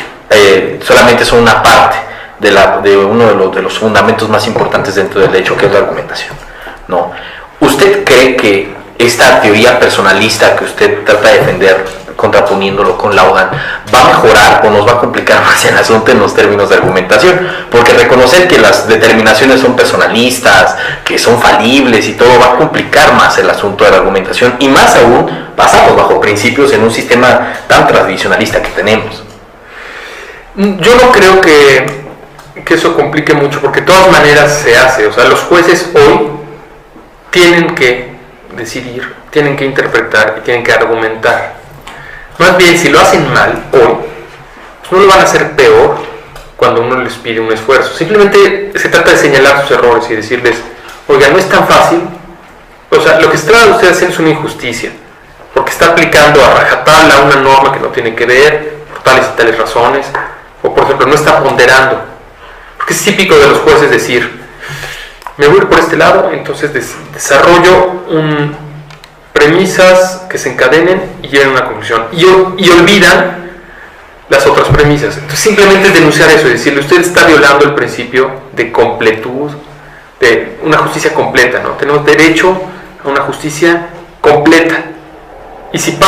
solamente son una parte de uno de los fundamentos más importantes dentro del derecho, que es la argumentación, ¿no? ¿Usted cree que esta teoría personalista que usted trata de defender, contraponiéndolo con Laudán, va a mejorar o nos va a complicar más el asunto en los términos de argumentación? Porque reconocer que las determinaciones son personalistas, que son falibles y todo, va a complicar más el asunto de la argumentación, y más aún pasamos bajo principios en un sistema tan tradicionalista que tenemos. Yo no creo que eso complique mucho, porque de todas maneras se hace. O sea, los jueces hoy tienen que decidir, tienen que interpretar y tienen que argumentar. Más bien, si lo hacen mal hoy, pues no lo van a hacer peor cuando uno les pide un esfuerzo. Simplemente se trata de señalar sus errores y decirles, oiga, no es tan fácil. O sea, lo que está usted haciendo es una injusticia, porque está aplicando a rajatabla una norma que no tiene que ver, por tales y tales razones, o por ejemplo, no está ponderando. Porque es típico de los jueces decir, me voy por este lado, entonces desarrollo premisas que se encadenen y lleven a una conclusión, y olvidan las otras premisas. Entonces simplemente es denunciar eso y decirle, usted está violando el principio de completud, de una justicia completa, ¿no? Tenemos derecho a una justicia completa, y si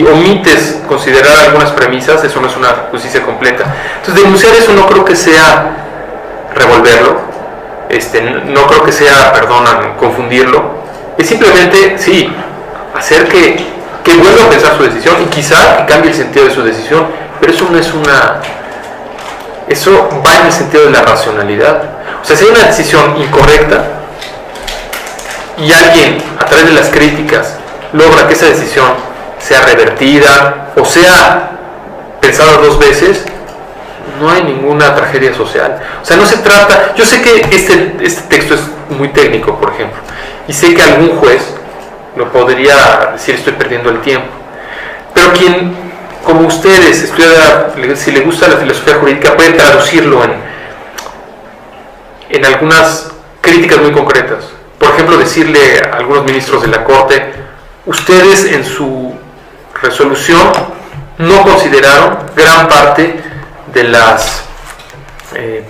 omites considerar algunas premisas, eso no es una justicia completa. Entonces denunciar eso no creo que sea revolverlo, no creo que sea, confundirlo. Es simplemente, sí, hacer que vuelva a pensar su decisión y quizá que cambie el sentido de su decisión, pero eso no es eso va en el sentido de la racionalidad. O sea, si hay una decisión incorrecta y alguien a través de las críticas logra que esa decisión sea revertida o sea pensada 2 veces, no hay ninguna tragedia social. O sea, no se trata... Yo sé que este texto es muy técnico, por ejemplo, y sé que algún juez no podría decir estoy perdiendo el tiempo, pero quien, como ustedes, estudia, si le gusta la filosofía jurídica, puede traducirlo en algunas críticas muy concretas. Por ejemplo, decirle a algunos ministros de la Corte, ustedes en su resolución no consideraron gran parte de las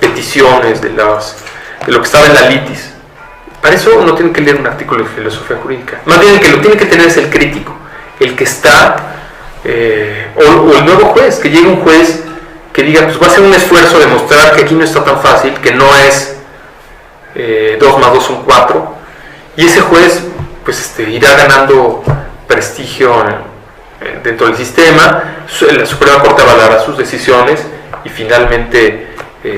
peticiones, de lo que estaba en la litis. Para eso no tienen que leer un artículo de filosofía jurídica. Más bien el que lo tiene que tener es el crítico, el que está, o el nuevo juez, que llegue un juez que diga, pues va a hacer un esfuerzo de mostrar que aquí no está tan fácil, que no es 2 más 2 son 4, y ese juez pues irá ganando prestigio dentro del sistema, la Suprema Corte avalará sus decisiones y finalmente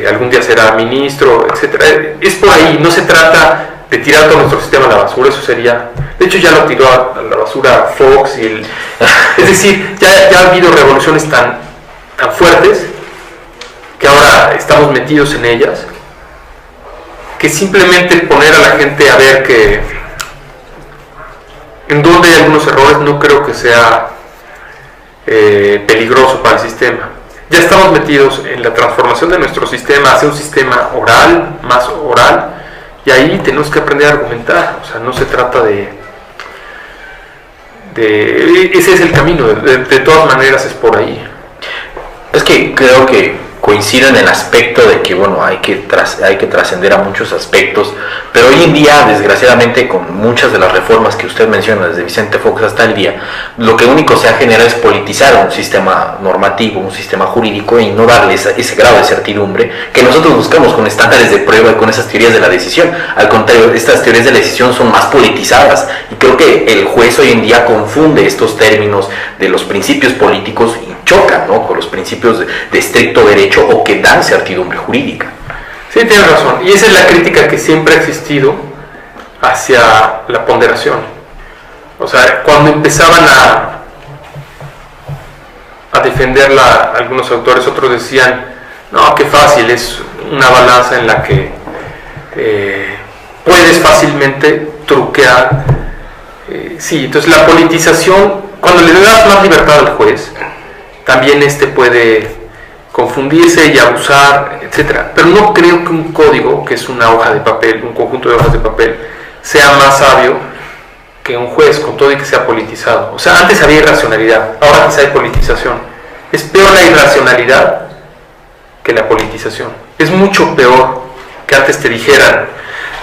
algún día será ministro, etc. Es por ahí, no se trata de tirar todo nuestro sistema a la basura, eso sería... De hecho ya lo tiró a la basura Fox es decir, ya ha habido revoluciones tan fuertes que ahora estamos metidos en ellas, que simplemente poner a la gente a ver que en donde hay algunos errores no creo que sea peligroso para el sistema. Ya estamos metidos en la transformación de nuestro sistema hacia un sistema oral, más oral, y ahí tenemos que aprender a argumentar. O sea, no se trata de ese es el camino, de todas maneras es por ahí. Es que creo que coinciden en el aspecto de que, bueno, hay que trascender a muchos aspectos, pero hoy en día, desgraciadamente, con muchas de las reformas que usted menciona, desde Vicente Fox hasta el día, lo que único se ha generado es politizar un sistema normativo, un sistema jurídico, y no darle ese grado de certidumbre que nosotros buscamos con estándares de prueba y con esas teorías de la decisión. Al contrario, estas teorías de la decisión son más politizadas, y creo que el juez hoy en día confunde estos términos de los principios políticos y choca, ¿no?, con los principios de estricto derecho o que dan certidumbre jurídica. Sí, tiene razón, y esa es la crítica que siempre ha existido hacia la ponderación. O sea, cuando empezaban a defenderla algunos autores, otros decían, no, qué fácil, es una balanza en la que puedes fácilmente truquear. Sí, entonces la politización, cuando le das más libertad al juez, también puede confundirse y abusar, etc. Pero no creo que un código, que es una hoja de papel, un conjunto de hojas de papel, sea más sabio que un juez, con todo y que sea politizado. O sea, antes había irracionalidad, ahora quizá hay politización. Es peor la irracionalidad que la politización. Es mucho peor que antes te dijeran,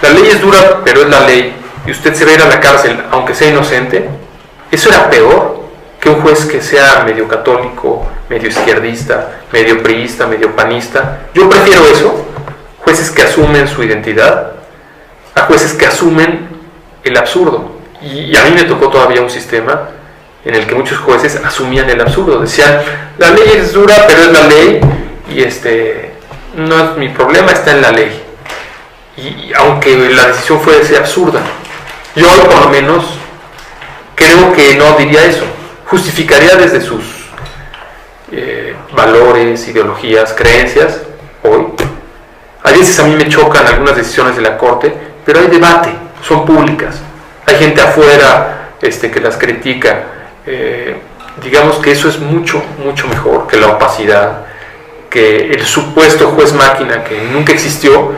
la ley es dura, pero es la ley, y usted se va a ir a la cárcel, aunque sea inocente. Eso era peor que un juez que sea medio católico, medio izquierdista, medio priista, medio panista. Yo prefiero eso, jueces que asumen su identidad, a jueces que asumen el absurdo. Y a mí me tocó todavía un sistema en el que muchos jueces asumían el absurdo, decían, la ley es dura, pero es la ley, y no es mi problema, está en la ley. Y aunque la decisión fuese absurda, yo por lo menos creo que no diría eso. Justificaría desde sus valores, ideologías, creencias, hoy. A veces a mí me chocan algunas decisiones de la Corte, pero hay debate, son públicas. Hay gente afuera que las critica. Digamos que eso es mucho, mucho mejor que la opacidad, que el supuesto juez máquina que nunca existió,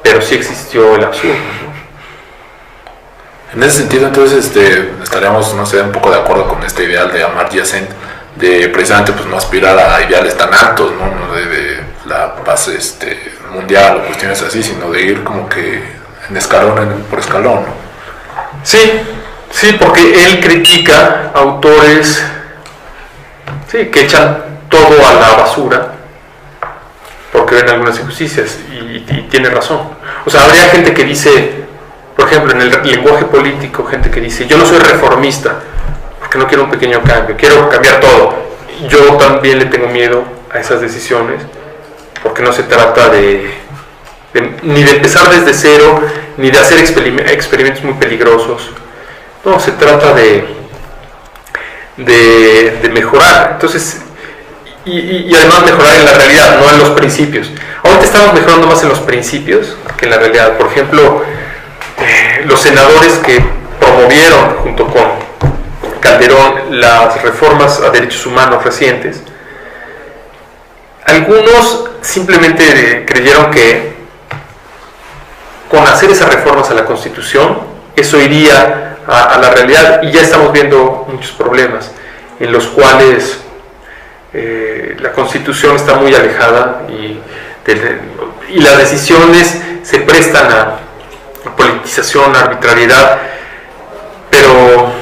pero sí existió el absurdo, ¿no? En ese sentido, entonces, estaríamos, no sé, un poco de acuerdo con este ideal de Amartya Sen, de precisamente pues no aspirar a ideales tan altos, ¿no? De la paz mundial o cuestiones así, sino de ir como que en escalón por escalón, ¿no? Sí, porque él critica autores, sí, que echan todo a la basura porque ven algunas injusticias, y tiene razón. O sea, habría gente que dice, por ejemplo, en el lenguaje político, gente que dice, yo no soy reformista porque no quiero un pequeño cambio, quiero cambiar todo. Yo también le tengo miedo a esas decisiones, porque no se trata ni de empezar desde cero, ni de hacer experimentos muy peligrosos. No, se trata de mejorar. Entonces, y además mejorar en la realidad, no en los principios. Ahorita estamos mejorando más en los principios que en la realidad. Por ejemplo, los senadores que promovieron junto con Calderón las reformas a derechos humanos recientes, algunos simplemente creyeron que con hacer esas reformas a la Constitución, eso iría a la realidad, y ya estamos viendo muchos problemas en los cuales la Constitución está muy alejada y las decisiones se prestan a politización, a arbitrariedad, pero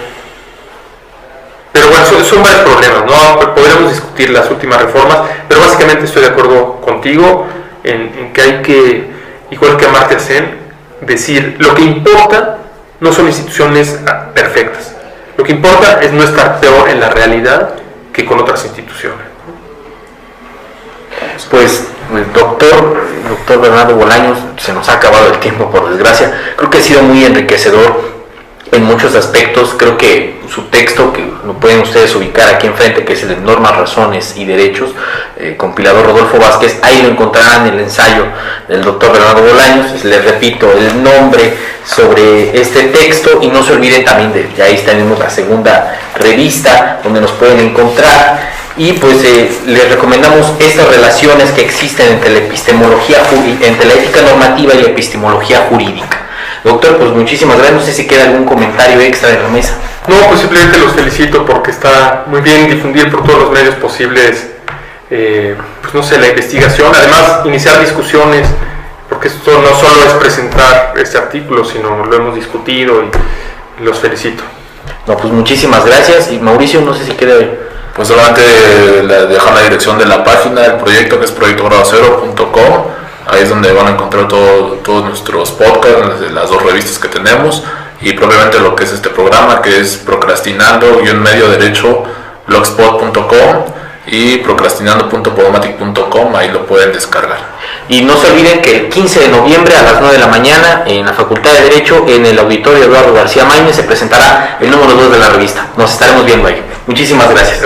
bueno, son varios problemas, ¿no? Podríamos discutir las últimas reformas, pero básicamente estoy de acuerdo contigo en que hay que, igual que Amartya Sen, decir, lo que importa no son instituciones perfectas, lo que importa es no estar peor en la realidad que con otras instituciones. Pues, doctor Bernardo Bolaños, se nos ha acabado el tiempo, por desgracia. Creo que ha sido muy enriquecedor en muchos aspectos. Creo que su texto, que lo pueden ustedes ubicar aquí enfrente, que es el de Normas, Razones y Derechos, compilador Rodolfo Vázquez, ahí lo encontrarán en el ensayo del doctor Bernardo Bolaños. Les repito el nombre sobre este texto, y no se olviden también de ahí tenemos la segunda revista donde nos pueden encontrar. Y pues les recomendamos estas relaciones que existen entre la epistemología, entre la ética normativa y la epistemología jurídica. Doctor, pues muchísimas gracias. No sé si queda algún comentario extra en la mesa. No, pues simplemente los felicito porque está muy bien difundir por todos los medios posibles, pues no sé, la investigación. Además, iniciar discusiones, porque esto no solo es presentar este artículo, sino lo hemos discutido, y los felicito. No, pues muchísimas gracias. Y Mauricio, no sé si queda... Pues solamente dejar la dirección de la página del proyecto, que es proyectogradocero.com. Ahí es donde van a encontrar todos nuestros podcasts, las dos revistas que tenemos, y propiamente lo que es este programa, que es procrastinando-medio-derecho blogspot.com y procrastinando.podomatic.com. Ahí lo pueden descargar. Y no se olviden que el 15 de noviembre a las 9 de la mañana en la Facultad de Derecho, en el Auditorio Eduardo García Maínez, se presentará el número 2 de la revista. Nos estaremos viendo ahí. Muchísimas gracias.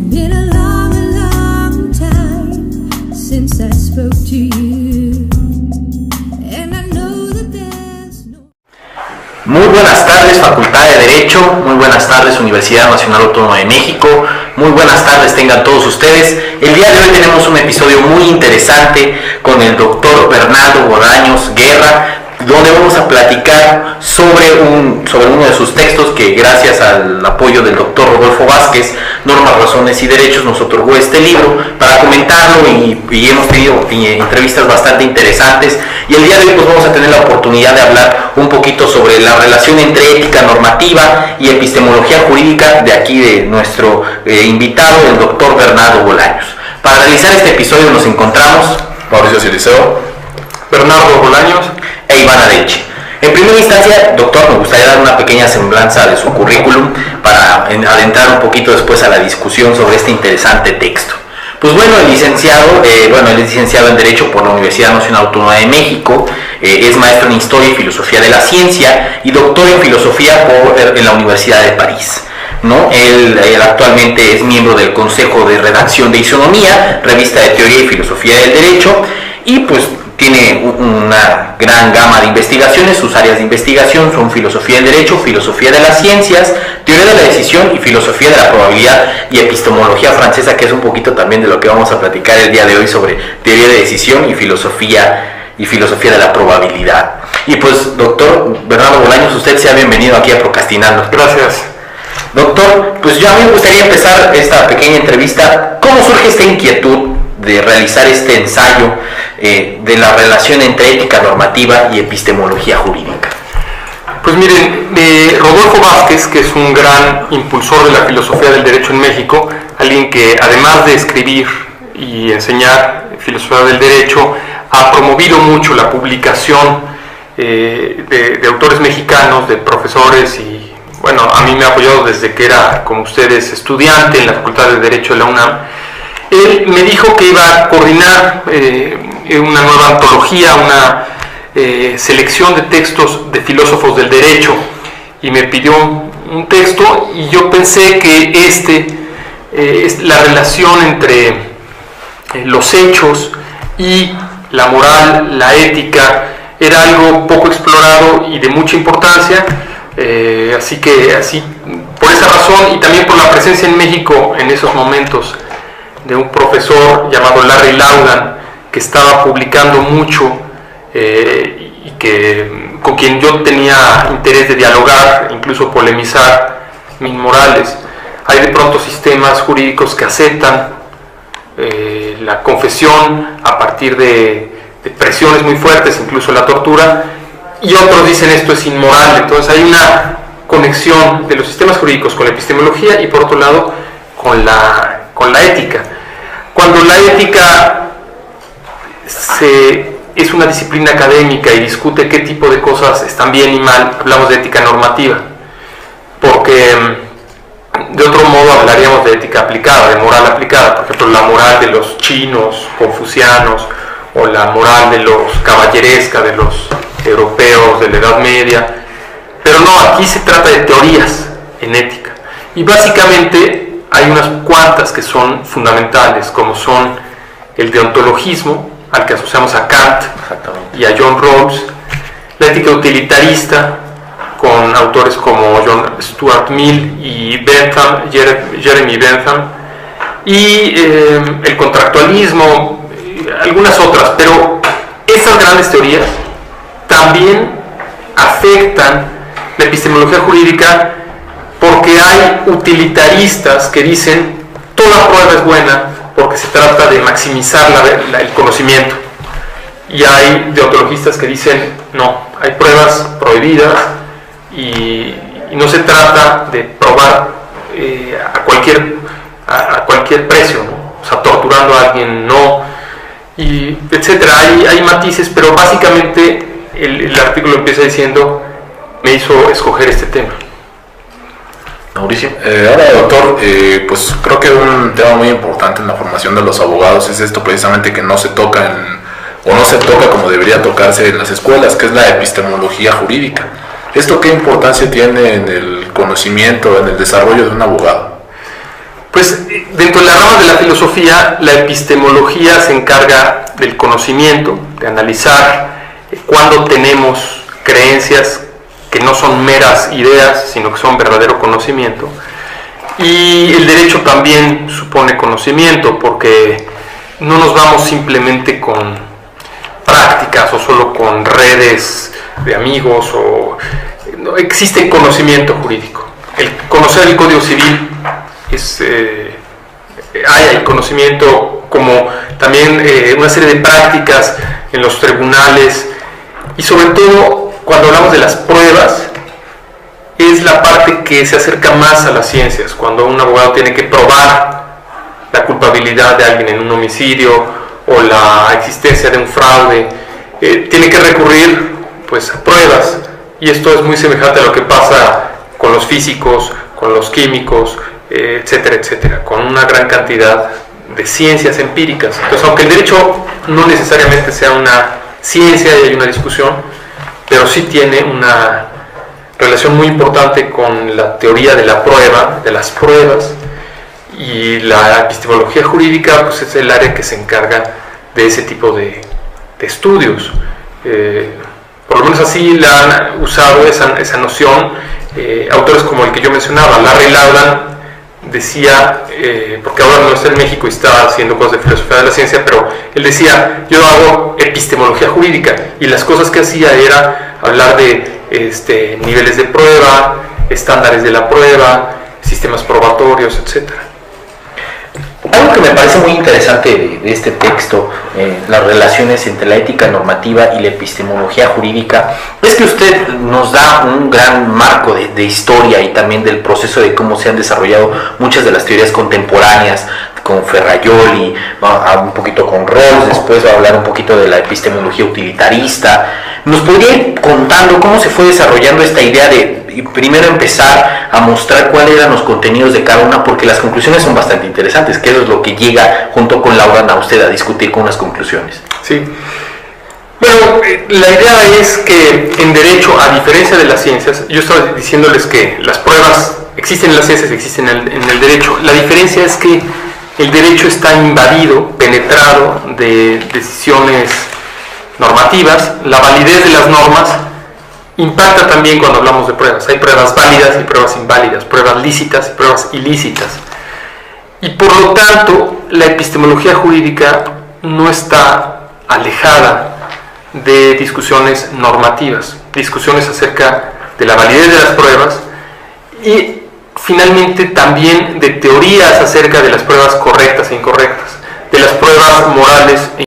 Been a long time since I spoke to you, and I know that there's no... Muy buenas tardes, Facultad de Derecho. Muy buenas tardes, Universidad Nacional Autónoma de México. Muy buenas tardes tengan todos ustedes. El día de hoy tenemos un episodio muy interesante con el doctor Bernardo Bolaños Guerra, donde vamos a platicar sobre uno de sus textos que, gracias al apoyo del doctor Rodolfo Vázquez, Normas, Razones y Derechos, nos otorgó este libro para comentarlo, y hemos tenido entrevistas bastante interesantes, y el día de hoy pues vamos a tener la oportunidad de hablar un poquito sobre la relación entre ética normativa y epistemología jurídica de aquí de nuestro invitado, el doctor Bernardo Bolaños. Para realizar este episodio nos encontramos Mauricio Siliceo, Bernardo Bolaños e Iván Areche. En primera instancia, doctor, me gustaría dar una pequeña semblanza de su currículum para adentrar un poquito después a la discusión sobre este interesante texto. Pues bueno, él es licenciado en Derecho por la Universidad Nacional Autónoma de México, es maestro en Historia y Filosofía de la Ciencia y doctor en Filosofía en la Universidad de París. ¿No? Él actualmente es miembro del Consejo de Redacción de Isonomía, revista de Teoría y Filosofía del Derecho, y pues tiene una gran gama de investigaciones. Sus áreas de investigación son Filosofía del Derecho, Filosofía de las Ciencias, Teoría de la Decisión y Filosofía de la Probabilidad, y Epistemología Francesa, que es un poquito también de lo que vamos a platicar el día de hoy sobre Teoría de Decisión y Filosofía y filosofía de la probabilidad. Y pues, doctor Bernardo Bolaños, usted sea bienvenido aquí a Procrastinando. Gracias. Doctor, pues yo a mí me gustaría empezar esta pequeña entrevista. ¿Cómo surge esta inquietud de realizar este ensayo de la relación entre ética normativa y epistemología jurídica? Pues miren, Rodolfo Vázquez, que es un gran impulsor de la filosofía del derecho en México, alguien que además de escribir y enseñar filosofía del derecho, ha promovido mucho la publicación de autores mexicanos, de profesores, y bueno, a mí me ha apoyado desde que era, como ustedes, estudiante en la Facultad de Derecho de la UNAM. Él me dijo que iba a coordinar una nueva antología, una selección de textos de filósofos del derecho, y me pidió un texto, y yo pensé que es la relación entre los hechos y la moral, la ética, era algo poco explorado y de mucha importancia, así por esa razón, y también por la presencia en México en esos momentos de un profesor llamado Larry Laudan, que estaba publicando mucho y con quien yo tenía interés de dialogar, incluso polemizar mis morales. Hay de pronto sistemas jurídicos que aceptan la confesión a partir de presiones muy fuertes, incluso la tortura, y otros dicen esto es inmoral. Entonces hay una conexión de los sistemas jurídicos con la epistemología y por otro lado con la ética. Cuando la ética es una disciplina académica y discute qué tipo de cosas están bien y mal, hablamos de ética normativa, porque de otro modo hablaríamos de ética aplicada, de moral aplicada, por ejemplo la moral de los chinos, confucianos, o la moral de los caballeresca, de los europeos de la Edad Media. Pero no, aquí se trata de teorías en ética, y básicamente hay unas cuantas que son fundamentales, como son el deontologismo, al que asociamos a Kant y a John Rawls, la ética utilitarista, con autores como John Stuart Mill y Bentham, Jeremy Bentham, y el contractualismo, algunas otras. Pero estas grandes teorías también afectan la epistemología jurídica, porque hay utilitaristas que dicen toda prueba es buena porque se trata de maximizar el conocimiento, y hay deontologistas que dicen no, hay pruebas prohibidas y no se trata de probar a cualquier precio, ¿no? O sea, torturando a alguien, no, y etcétera. Hay matices, pero básicamente el artículo empieza diciendo me hizo escoger este tema. Mauricio. Ahora, doctor, pues creo que un tema muy importante en la formación de los abogados es esto precisamente que no se toca como debería tocarse en las escuelas, que es la epistemología jurídica. ¿Esto qué importancia tiene en el conocimiento, en el desarrollo de un abogado? Pues dentro de la rama de la filosofía, la epistemología se encarga del conocimiento, de analizar cuándo tenemos creencias que no son meras ideas, sino que son verdadero conocimiento. Y el derecho también supone conocimiento, porque no nos vamos simplemente con prácticas o solo con redes de amigos, no existe conocimiento jurídico. El conocer el Código Civil hay conocimiento, como también una serie de prácticas en los tribunales, y sobre todo cuando hablamos de las pruebas, es la parte que se acerca más a las ciencias, cuando un abogado tiene que probar la culpabilidad de alguien en un homicidio o la existencia de un fraude, tiene que recurrir pues a pruebas, y esto es muy semejante a lo que pasa con los físicos, con los químicos, etcétera, etcétera, con una gran cantidad de ciencias empíricas. Entonces, aunque el derecho no necesariamente sea una ciencia y hay una discusión, pero sí tiene una relación muy importante con la teoría de la prueba, de las pruebas, y la epistemología jurídica pues es el área que se encarga de ese tipo de estudios. Por lo menos así la han usado esa noción autores como el que yo mencionaba, Larry Laudan, decía, porque ahora no está en México y está haciendo cosas de filosofía de la ciencia, pero él decía, yo hago epistemología jurídica, y las cosas que hacía era hablar de niveles de prueba, estándares de la prueba, sistemas probatorios, etcétera. Algo que me parece muy interesante de este texto, las relaciones entre la ética normativa y la epistemología jurídica, es que usted nos da un gran marco de historia y también del proceso de cómo se han desarrollado muchas de las teorías contemporáneas, con Ferrajoli, un poquito con Rawls, después va a hablar un poquito de la epistemología utilitarista. ¿Nos podría ir contando cómo se fue desarrollando esta idea de primero empezar a mostrar cuáles eran los contenidos de cada una? Porque las conclusiones son bastante interesantes, que eso es lo que llega junto con Laura Nausted a discutir con unas conclusiones. Sí. Bueno, la idea es que en derecho, a diferencia de las ciencias, yo estaba diciéndoles que las pruebas existen en las ciencias, existen en el derecho. La diferencia es que el derecho está invadido, penetrado de decisiones normativas. La validez de las normas impacta también cuando hablamos de pruebas. Hay pruebas válidas y pruebas inválidas, pruebas lícitas y pruebas ilícitas. Y por lo tanto, la epistemología jurídica no está alejada de discusiones normativas, discusiones acerca de la validez de las pruebas y finalmente también de teorías acerca de las pruebas correctas e incorrectas, de las pruebas morales